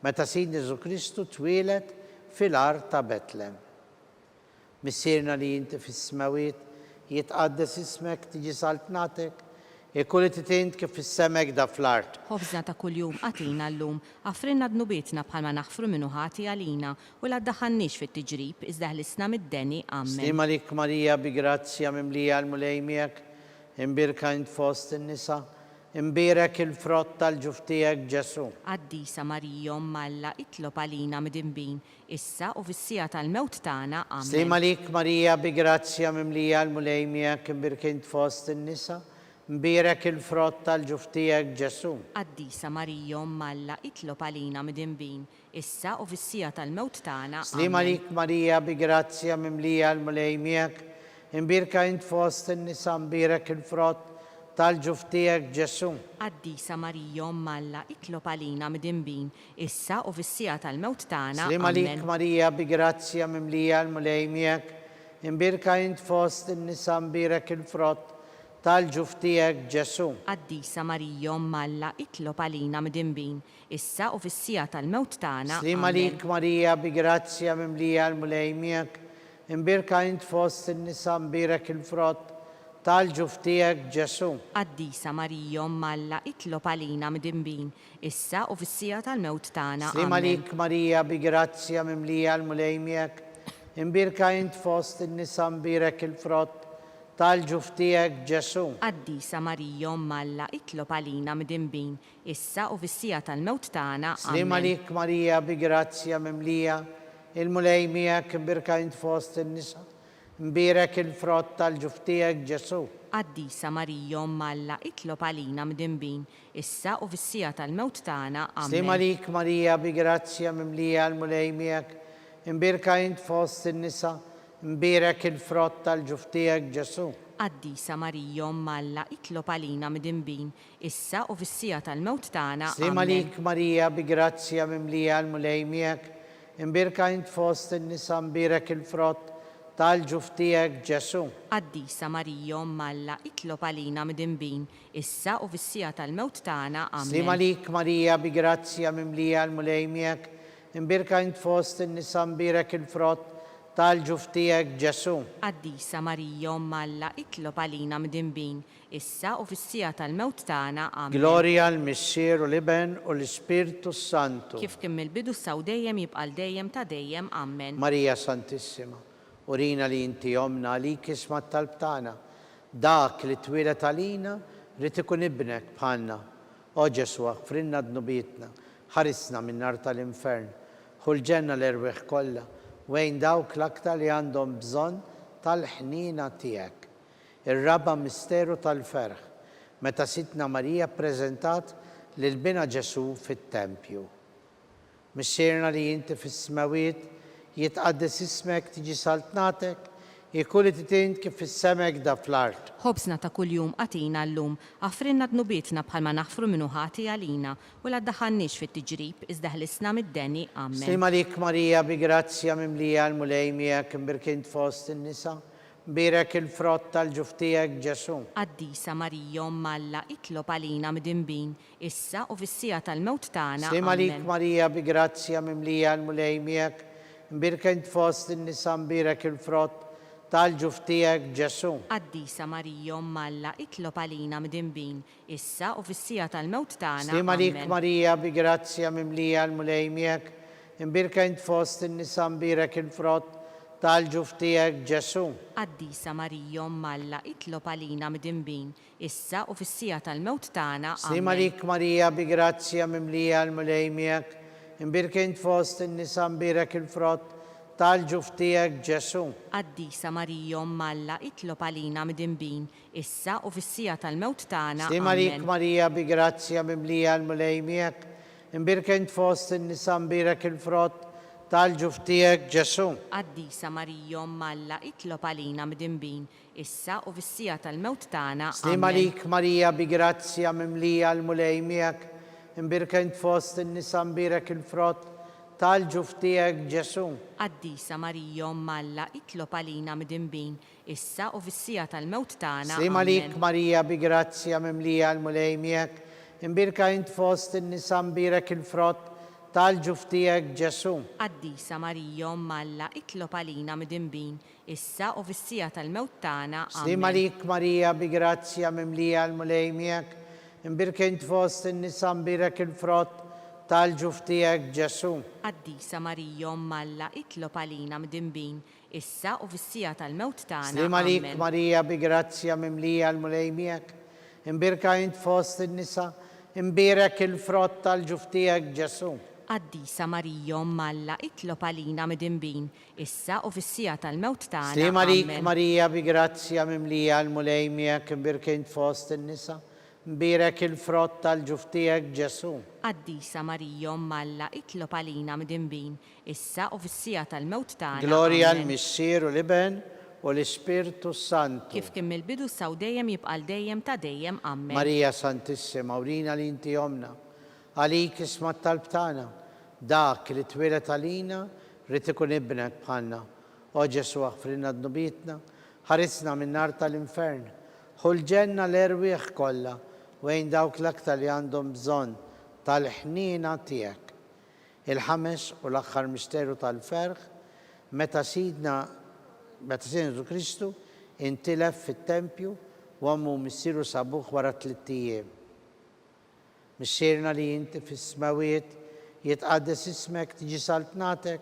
meta Sidna Ġesu Kristu twilet fil-art ta' Betlem. Missirna li inti fis-smawiet, jitqaddes ismek, tiġi saltnatek, ikun titint kif fis-semek da fl-art. Ħobżna ta' kuljum għatina llum, għafrinna dnubietna bħalma naħfru minnu ħati għalina u la ddaħannix fit-tiġrib iżda ħlisna mid-deni. Amen. Slim għalik Marija bi grazzja mimlija, l-mulej miegħek imbirka int fost in-nisa, imbirek il-frott tal-ġuftijek Ġesu. Qaddisa Marija Umm Alla, itlob għalina midinbin, issa u fis-sija tal-mewt tagħna. Amen. Slim għalik Marija bi grazzja mimlija, l-mulej miegħek imbirka int fost in-nisa, imbirek il-frott tal-ġuftijek Ġesu. Qaddisa Marija Umm Alla, itlob għalina midinbin, issa u fis-sija tal-mewt tagħna. Slim għalik Marija bi grazzja mimlija, l-mulej miegħek imbirka int fost in-nisa, imbirek il-frott tal-ġuftijek Ġesu. Qaddisa Marija Umm Alla, itlob għalina midinbin, issa u fis-sija tal-mewt tagħna. Slim għalik Marija bi grazzja mimlija, l-mulej miegħek imbirka int fost in-nisa, imbirek il-frott tal-ġuftijek Ġesu. Qaddisa Marija Umm Alla, itlob għalina midinbin, issa u fis-sija tal-mewt tagħna. Slim għalik Marija bi grazzja mimlija, l-mulej miegħek imbirka int fost in-nisa, imbirek il-frott tal-ġuftijek Ġesu. Qaddisa Marija Umm Alla, itlob għalina midinbin, issa u fis-sija tal-mewt tagħna. Slim għalik Marija bi grazzja mimlija, l-mulej miegħek imbirka int fost in-nisa, imbirek il-frott tal-ġuftijek Ġesu. Qaddisa Marija Umm Alla, itlob għalina midinbin, issa u fis-sija tal-mewt tagħna. Slim għalik Marija bi grazzja mimlija, il-mulej miegħek imbirka int fost in-nisa, imbirek il-frott tal-ġuftijek Ġesu. Qaddisa Marija Umm Alla, itlob għalina midinbin, issa u fis-sija tal-mewt tagħna. Slim għalik Marija bi grazzja mimlija, l-mulej miegħek imbirka int fost in-nisa, imbirek il-frott tal-ġuftijek Ġesu. Qaddisa Marija Umm Alla, itlob għalina midinbin, issa u fis-sija tal-mewt tagħna. Slim għalik Marija bi grazzja mimlija, l-mulej miegħek imbirka int fost in-nisa, imbirek il-frott tal-ġuftijek Ġesu. Qaddisa Marija Umm Alla, itlob għalina midinbin, issa u fis-sija tal-mewt tagħna. Slim għalik Marija bi grazzja mimlija, l-mulej miegħek imbirka int fost in-nisa, imbirek il-frott tal-ġuftijek Ġesu. Qaddisa Marija Umm Alla, itlob għalina midinbin, issa u fis-sija tal-mewt tagħna. Amen. Gloria l-Missir u l-Iben u l-Ispirtu Santu. Kif kien mill-bidu saw dejjem jibqa' dejjem ta' dejjem. Amen. Marija Santissima, urina li inti jomna għalik isma t-talb tagħna, dak li twilet għalina rid ikun ibnek bħalna. O Ġesu aħfrinna dnubietna, ħarisna minn nar tal-infern, ħul ġenna l-erwieħ kollha, wejn dawk l-aktar li għandhom bżonn tal-ħnina tiegħek. Ir-raba misteru tal-ferħ, meta Sitna Marija ppreżentat lil bina Ġesu fit-tempju. Mixxierna li inti fis-smawiet jitqaddes ismek tiġi saltnatek, jikun li titint kif fis-semek da fl-art. Ħobsna ta' kuljum għatina llum, għafrinna dnubietna bħalma naħfru minnu ħati għalina u la ddaħannix fit-tiġrib iżda ħlisna mid-deni amen. Slima lik Marija bi grazzja mimlija l-mulejmijek imbirkint fost in-nisa, birek il-frott tal-ġuftijek Ġesu. Qaddisa Marija Malla itlob għalina midinbin, issa u fissija tal-mewt tagħna. Slima lik Marija bi grazzja mimlija l-mulejmijek, imbirkint fost in-nisa, birek il-frott tal-ġuftijek Ġesu. Qaddisa Marija Malla itlob għalina midinbin, issa u fissija tal-mewt tagħna. Slima lik Marija bi grazzja mimlija l-mulejmijek, imbirkint fost in-nisa, birek il-frott tal-ġuftijek Ġesu. Qaddisa Marija Malla itlob għalina midinbin, issa u fissija tal-mewt tagħna. Slima lik Marija bi grazzja mimlija l-mulejmijek, imbirkint fost in-nisa, birek il-frott tal-ġuftijek Ġesu. Qaddisa Marija Malla itlob għalina midinbin, issa u fissija tal-mewt tagħna. Slima lik Marija bi grazzja mimlija l-mulejmijek, imbirkint fost in-nisa, birek il-frott tal-ġuftijek Ġesu. Qaddisa Marija Malla itlob għalina midinbin, issa u fissija tal-mewt tagħna. Slima lik Marija bi grazzja mimlija l-mulejmijek, imbirkint fost in-nisa, birek il-frott tal-ġuftijek Ġesu. Qaddisa Marija Malla itlob għalina midinbin, issa u fissija tal-mewt tagħna. Slima lik Marija bi grazzja mimlija l-mulejmijek, imbirkint fost in-nisa, birek il-frott tal-ġuftijek Ġesu. Qaddisa Marija Malla itlob għalina midinbin, issa u fissija tal-mewt tagħna. Slima lik Marija bi grazzja mimlija l-mulejmijek, imbirkint fost in-nisa, birek il-frott tal-ġuftijek Ġesu. Qaddisa Marija Malla itlob għalina midinbin, issa u fissija tal-mewt tagħna. Slima lik Marija bi grazzja mimlija l-mulejmijek, imbirkint fost in-nisa, imbirek il-frott tal-ġuftijek Ġesu. Qaddisa Marija Malla itlob għalina midinbin, issa u fissija tal-mewt tagħna. Slima lik Marija bi grazzja mimlija l-mulejmijek, imbirkint fost in-nisa, imbirek il-frott tal-ġuftijek Ġesu. Qaddisa Marija Malla itlob għalina midinbin, issa u fissija tal-mewt tagħna. Gloria l-Missier u l-Iben u l-Ispirtu Santu. Kif kien mill-bidu saw dejjem jibqa' dejjem ta' dejjem amen. Marija Santissima, urina li inti jomna, għalik isma' talb tagħna, dak li twilet għalina rrid ikun ibnek bħalna. O Ġesu aħfrinna dnubietna, ħarisna minn nar tal-infern, ħul ġenna l-erwieħ kollha wejn dawk l-aktar li għandhom bżonn tal-ħnina tiegħek. Il-ħames u l-aħħar misteru tal-ferħ, meta Sidna Ġesu Kristu intilef fit-tempju u għammu missieru sabuħ wara 3 ijiem. Mixxierna li inti fis-smawiet jitqaddes ismek tiġi saltnatek,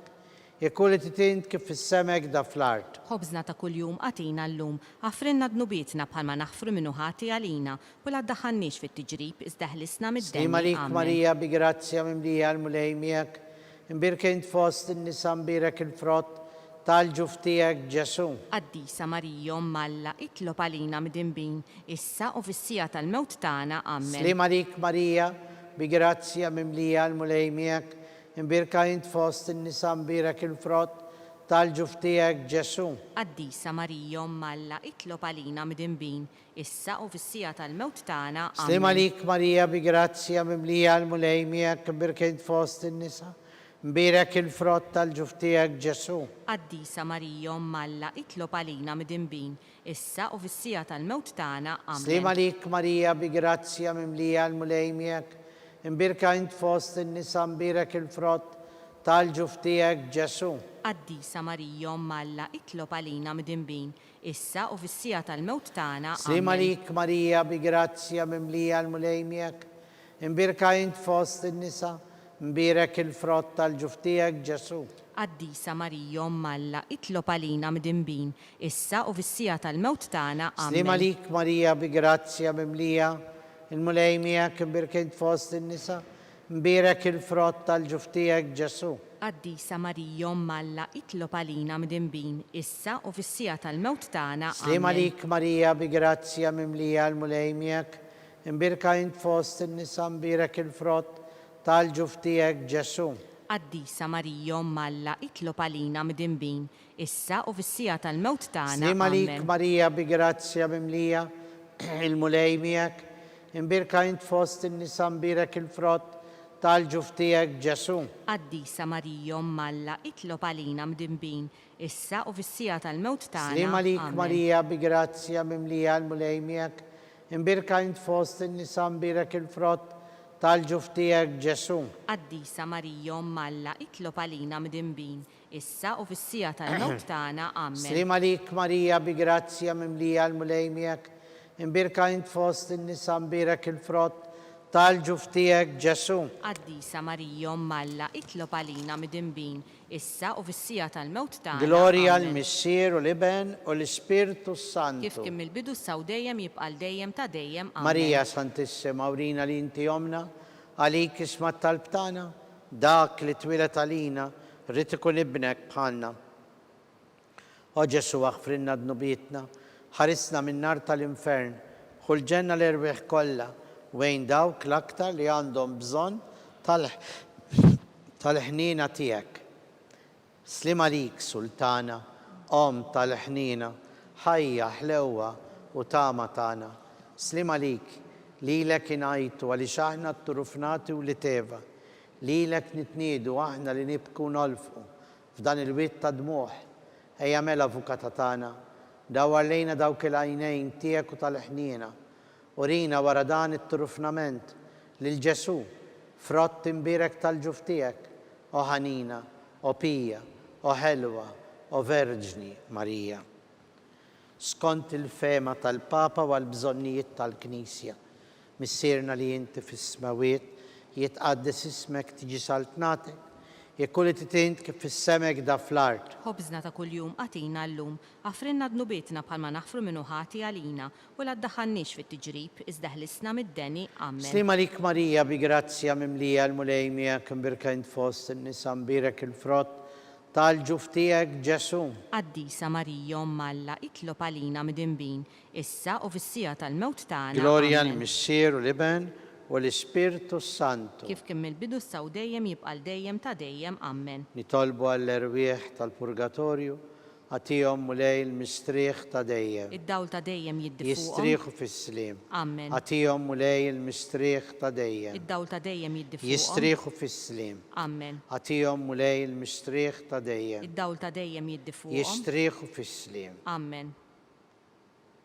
jekun li titint kif fis-semek da fl-art. Ħobżna ta' kuljum għatina llum, għafrinna dnubietna bħalma naħfru minnu ħati għalina u la ddaħannix fit-tiġrib iżda ħlisna mid-deni. Slima lik Marija bi grazzja mimlija l-mulejmijek, imbirkint fost in-nisa, birek il-frott tal-ġuftijek Ġesu. Qaddisa Marija Malla itlob għalina midinbin, issa u fissija tal-mewt tagħna amen. Slima lik Marija bi grazzja mimlija l-mulejmijek, imbirkint fost in-nisa, birek il-frott tal-ġuftijek Ġesu. Qaddisa Marija Malla itlob għalina midinbin, issa u fissija tal-mewt tagħna amen. Slima lik Marija bi grazzja mimlija l-mulejmijek, imbirkint fost in-nisa, birek il-frott tal-ġuftijek Ġesu. Qaddisa Marija Malla itlob għalina midinbin, issa u fissija tal-mewt tagħna amen. Slima lik Marija bi grazzja mimlija l-mulejmijek, imbirkint fost in-nisa, birek il-frott tal-ġuftijek Ġesu. Qaddisa Marija Malla itlob għalina midinbin, issa u fissija tal-mewt tagħna amen. Slima lik Marija bi grazzja mimlija l-mulejmijek, imbirkint fost in-nisa, birek il-frott tal-ġuftijek Ġesu. Qaddisa Marija Malla itlob għalina midinbin, issa u fissija tal-mewt tagħna amen. Slima lik Marija bi grazzja mimlija l-mulejmijek, imbirkint fost in-nisa, مبارك الفرات tal-ġuftijek Ġesu. Qaddisa Marija Malla itlob għalina mdinbin, issa u fis-sija tal-mewt tagħna. Slim għalik Marija bi grazzja mimlija l-mulejmijek, imbirka int fost in-nisa mbarek il-frott tal-ġuftijek Ġesu. Qaddisa Marija Malla itlob għalina mdinbin, issa u fis-sija tal-mewt tagħna. Slim għalik Marija bi grazzja mimlija il-mulejmijek, imbirka int fost in-nisa mbarek il-frott tal-ġuftijek Ġesu. Qaddisa Marija Malla itlob għalina mdinbin, issa u fis-sija tal-mewt tagħna. Slim għalik Marija bi grazzja mimlija l-mulejmijek, imbirka int fost in-nisa mbarek il-frott tal-ġuftijek Ġesu. Qaddisa Marija Malla itlob għalina mdinbin, issa u fis-sija tal-mewt tagħna. Amen. Slim għalik Marija bi grazzja mimlija l-mulejmijek, imbirka int fost in-nisa mbarek il-frott tal-ġuftijek Ġesu. Qaddisa Marija Malla itlob għalina mdinbin, issa u fis-sija tal-mewt tagħna. Gloria l-Missier u l-Iben u l-Ispirtu Santu. Kif kien mill-bidu saw dejjem jibqa' dejjem ta' dejjem. Amen. Marija Santissima, urina li inti jomna, għalik isma tal-btana, dak li twilet għalina, rrid ikun ibnek bħalna. O Ġesu aħfrinna dnubietna, ħarisna minn nar tal-infern, ħulġenna l-irwieħ kollha, wejn dawk l-aktar li għandhom bżonn tal-ħnina tiegħek. Slim għalik Sultana, Om tal-ħnina, ħajja ħlewwa u tama tagħna. Slim għalik lilek ingħajtu għaliex aħna t-turufnati u li teva. Lilek nitniedu aħna li nibku nolfqu f'dan il-witt ta' dmuħ. Ejja mela avukata tagħna, dawar lejna dawk il-għajnejn tiegħek u tal-ħnina. Urina wara dan it-turufnament lil Ġesu, frott imbirek tal-ġuftijek, o ħanina, o pija, o ħelwa, o verġni Marija. Skont il-fema tal-Papa u għal-bżonnijiet tal-Knisja, missierna li inti fis-smawiet jitqaddes ismek tiġi saltnatek, jekk li titint kif fis-semek da fl-art. Ħobżna ta' kuljum għatina llum, għafrinna dnubietna bħalma naħfru minnu ħati għalina u la ddaħħalniex fit-tiġrib iżda ħlisna mid-deni. Amen. Slim għalik Marija bi grazzja mimlija l-mulejmijek imbirka int fost in-nisa mbarek il-frott tal-ġuftijek Ġesu. Qaddisa Marija Malla itlob għalina mdinbin, issa u fis-sija tal-mewt tagħna. Gloria l-Missier u l-Iben u l-Ispirtu Santu. Kif kien mill-bidu saw dejjem jibqa' dejjem ta' dejjem. Amen. Nitolbu għall-erwieħ tal-purgatorju, għatihom mulej il-mistrieħ ta' dejjem. Id-dawl ta' dejjem jiddifuqhom. Jistrieħu fis-slim. Amen. Għatihom mulej il-mistrieħ ta' dejjem. Id-dawl ta' dejjem jiddifuqhom. Jistrieħu fis-slim. Amen. Għatihom mulej il-mistrieħ ta' dejjem. Id-dawl ta' dejjem jiddifuqhom. Jistrieħu fis-slim. Amen.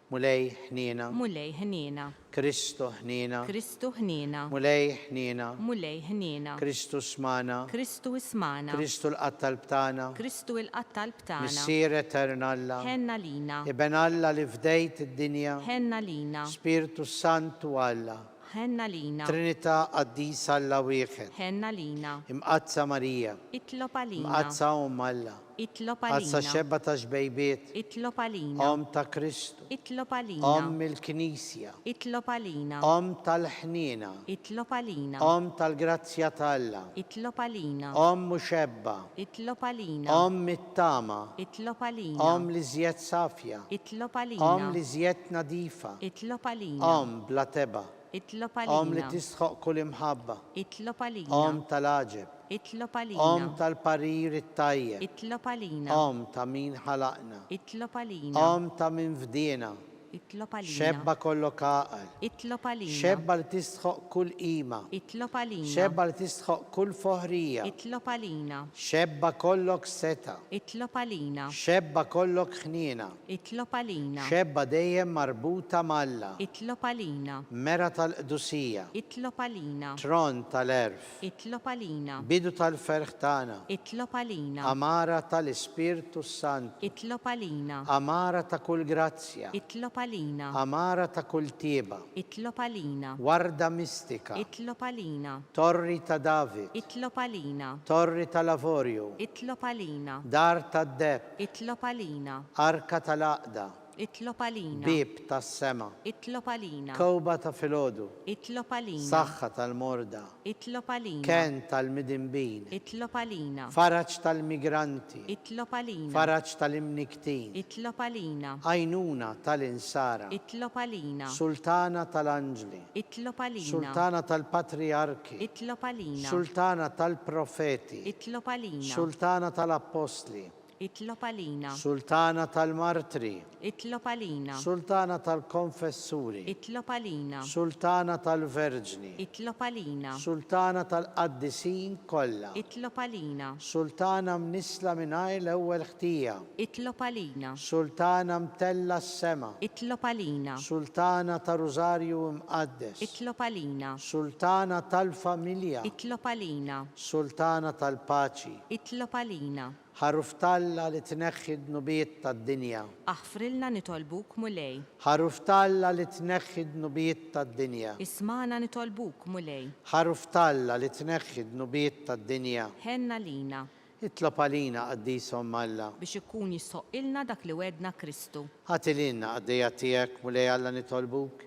Mulej ħnina. Mulej ħnina. Kristu ħnina. Kristu ħnina. Mulej ħnina. Mulej ħnina. Kristu smana. Kristu ismana. Kristu l-qattal btana. Kristu il-qattal btana. Missier eternalla. Ħenna lina. Iben Alla li fdejt id-dinja. Ħenna lina. Spiritu Santu Alla. Ħenna lina. Trinità qaddisa Alla wieħed. Ħenna lina. Imqazza Marija. Itlob għalina. Imqazza Alla. Itlob Qazza għalina. xebba ta' xbejbiet. Itlob għalina. Om ta' Kristu. Itlob għalina. Om il-Knisja. Itlob għalina. Om tal-ħnina. Itlob għalina. Om tal-grazzja t'Alla. Itlob għalina. Om muxebba. Itlob għalina. Om mit-tama. Itlob għalina. Om li zjed safja. Itlob għalina. Om li zjed nadifa. Itlob għalina. Om bla teba. Itlob Om li għalina. tisħoq kull imħabba. Itlob Om għalina. tal-aġeb. Itlob Om għalina. tal-parir it-tajjeb. Itlob għalina. Om ta' min ħalaqna. Itlob għalina. Om ta' min fdina. Itlob għalina. Xebba kollok aqal. Itlob għalina. Xebba li tistħoq kull qima. Itlob għalina. Xebba li tistħoq kull foħrija. Itlob għalina. Xebba kollok seta. Itlob għalina. Xebba kollok ħnina. Itlob għalina. Xebba dejjem marbuta malla. Itlob għalina. Mera tal-qdusija. Itlob għalina. Tron tal-erf. Itlob għalina. Bidu tal-ferħ tagħna. Itlob għalina. Amara tal-Ispirtu Sant. Itlob għalina. Amara ta' kull grazzja. Itlob għalina. Amara ta' kull tieba. Itlob għalina. Warda mistika. Itlob għalina. Torri ta' David. Itlob għalina. Torri ta' Lavorju. Itlob għalina. Dar ta' Deb. Itlob għalina. Arka tal-Aqda. Itlob għalina. bib tas-sema, Itlob għalina. kowba ta' filgħodu, Itlob għalina. saħħa tal-morda, Itlob għalina. ken tal-midinbin, Itlob għalina. faraġ tal-migranti, Itlob għalina. faraġ tal-imniktin, Itlob għalina. għajnuna tal-insara, Itlob għalina. sultana tal-anġli, Itlob għalina. sultana tal-patriarki, Itlob għalina. sultana tal-profeti, Itlob għalina. sultana tal-apostli, Itlob għalina. sultana tal-martri, Itlob għalina. sultana tal-konfessuri, Itlob għalina. sultana tal-verġni, Itlob għalina. sultana tal-qaddisin kollha, Itlob għalina. sultana mnisla mingħajr l-ewwel ħtija, Itlob għalina. sultana mtella s-sema, Itlob għalina. sultana ta' Rużarju mqaddes, Itlob għalina. sultana tal-familja, Itlob għalina. sultana tal-paċi, Itlob għalina. ħaruftalla li tneħħi d-nubiet tad-dinja, Aħfrilna nitolbuk mulej. ħaruftalla li tneħħi d-nubiet tad-dinja, Ismana nitolbuk mulej. ħaruftalla li tneħħi d-nubiet tad-dinja, Henna lina itlob għalina qaddisom Alla, biex ikun jissoqilna dak li wedna Kristu. ħatilinna għaddejja tiegħek mulej Alla nitolbuk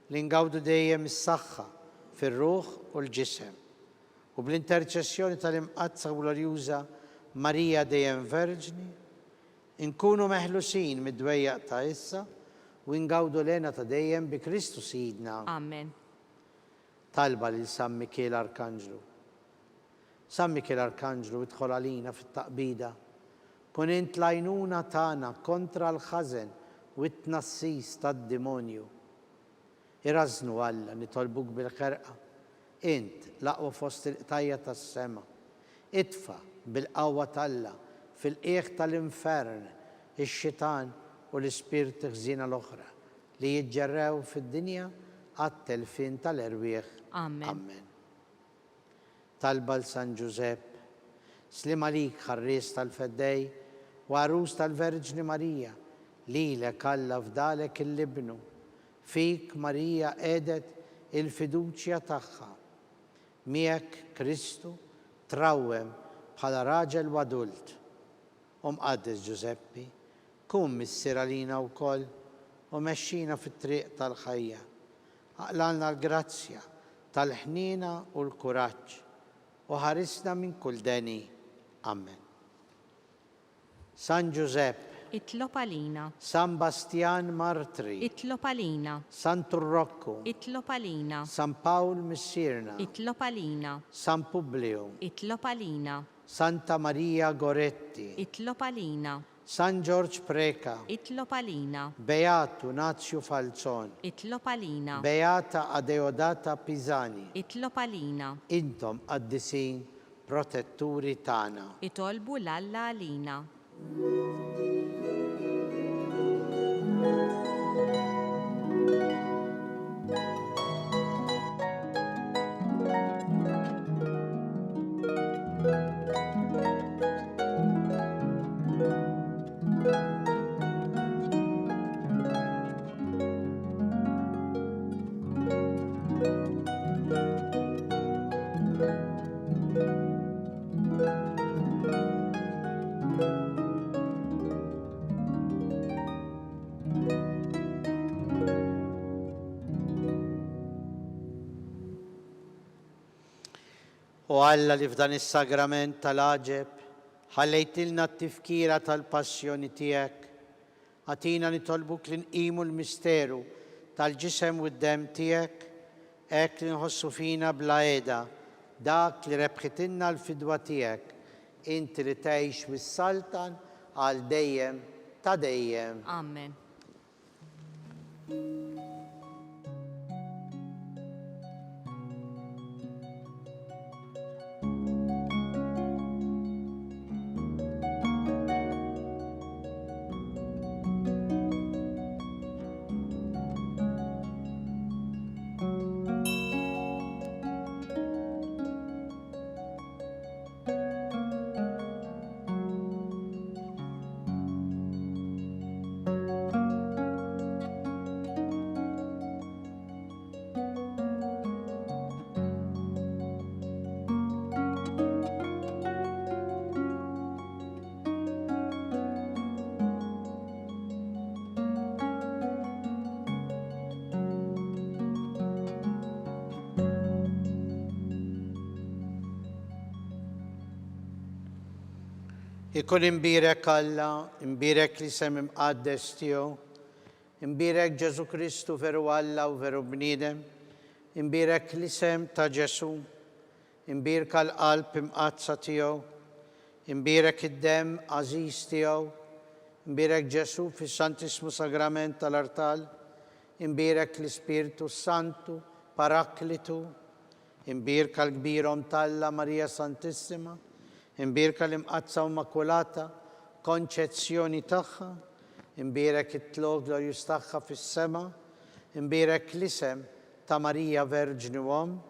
li ngawdu dejjem is-saħħa fir-ruħ u l-ġisem u bl-interċessjoni tal-imqazza glorjuża Marija dejjem Verġni, inkunu meħlusin mid-dwejjaq ta' issa u ngawdu lena ta' dejjem bi Kristu Sidna. Amen. Talba lil San Mikiel Arkanġlu. San Mikiel Arkanġlu idħol għalina fit-taqbida. Kun int lajnuna tagħna kontra l-ħażen u t-tnassis tad-demonju. Irażnu Alla nitolbuk bil-ħerqa. Int l-aqwa fost il-qtajja tas-sema. Idfa' bil-qawwa talla fil-qiegħ tal-infern ix-xitan u l-ispirti ħżiena l-oħra li jiġġerrew fid-dinja għat-telfin tal-erwieħ. Amen. Amen. Talba l-San Giuseppe, slim għalik ħarries tal-feddej u għarus tal-Verġni Marija, lilek Alla fdalek il-libnu, fik Marija edet il-fiduċja tagħha. Miegħek Kristu trawwem bħala raġel u adult. Mqaddes Giuseppi, kun missier għalina wkoll u mexxina fit-triq tal-ħajja. Aqlalna l-grazzja tal-ħnina u l-kuraġġ u ħarisna minn kull deni. Amen. San Giuseppe, Itlob għalina. San Bastian Martri, Itlob għalina. San Turrocco, Itlob għalina. San Paul Missirna, Itlob għalina. San Publio, Itlob għalina. Santa Maria Goretti, Itlob għalina. San George Preca, Itlob għalina. Beato Nazio Falzon, Itlob għalina. Beata Adeodata Pisani, Itlob għalina. intom qaddisin protetturi tagħna. Itolbu l-Alla għalina. U Alla li f'dan is-sagrament tal-aġeb ħallejtilna t-tifkira tal-passjoni tiegħek. Għatina nitolbuk li nqimu l-misteru tal-ġisem u d-dem tiegħek, hekk li nħossu fina bla qiegħda dak li rebħitilna l-fidwa tiegħek, inti li tgħix wis-saltan għal dejjem ta' dejjem. Amen. يكون مبيرك الله، مبيرك لسم مقدس تيو، مبيرك جزو كريستو فرو الله وفرو بنيدم، مبيرك لسم تجسو، مبيرك القلب مقدسة تيو، مبيرك الدم عزيز تيو، مبيرك جسو في سانتيسمو ساكرامنت الارتال، مبيرك الاسبيرتو سانتو باراكليتو، مبيرك الكبير تالا ماريا سانتيسيما، مبيرك المقدسة وماكولاتا كونشيتسيوني تخا، مبيرك التلوغ لوريوس تخا في السما، مبيرك لسم تا ماريا فيرجن ووم،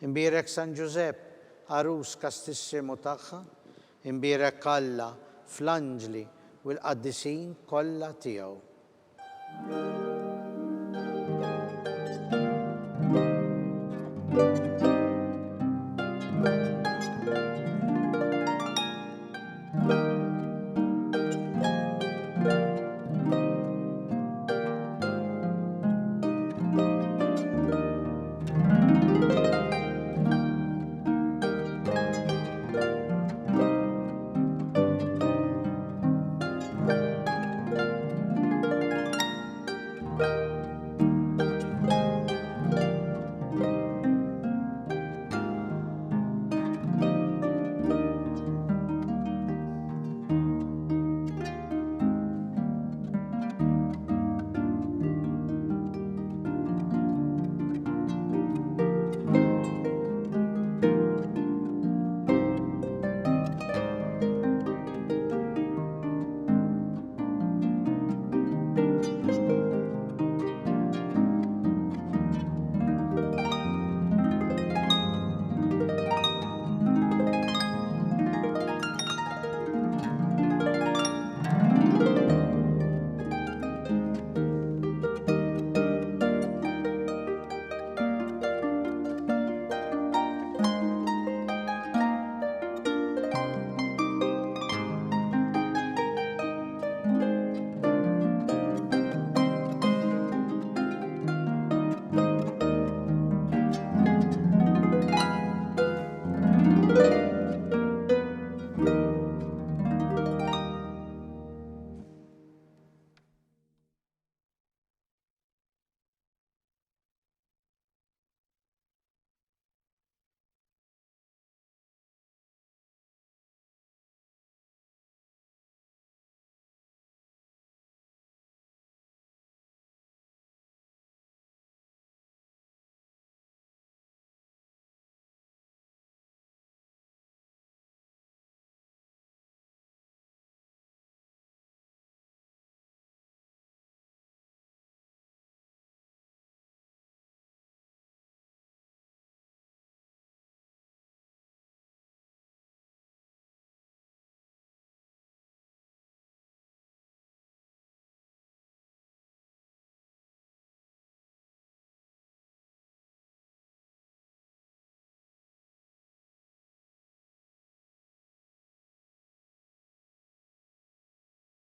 مبيرك سان جوزيب عروس كاستيسيمو تخا، مبيرك الله فلانجلي والقديسين كلها تيو.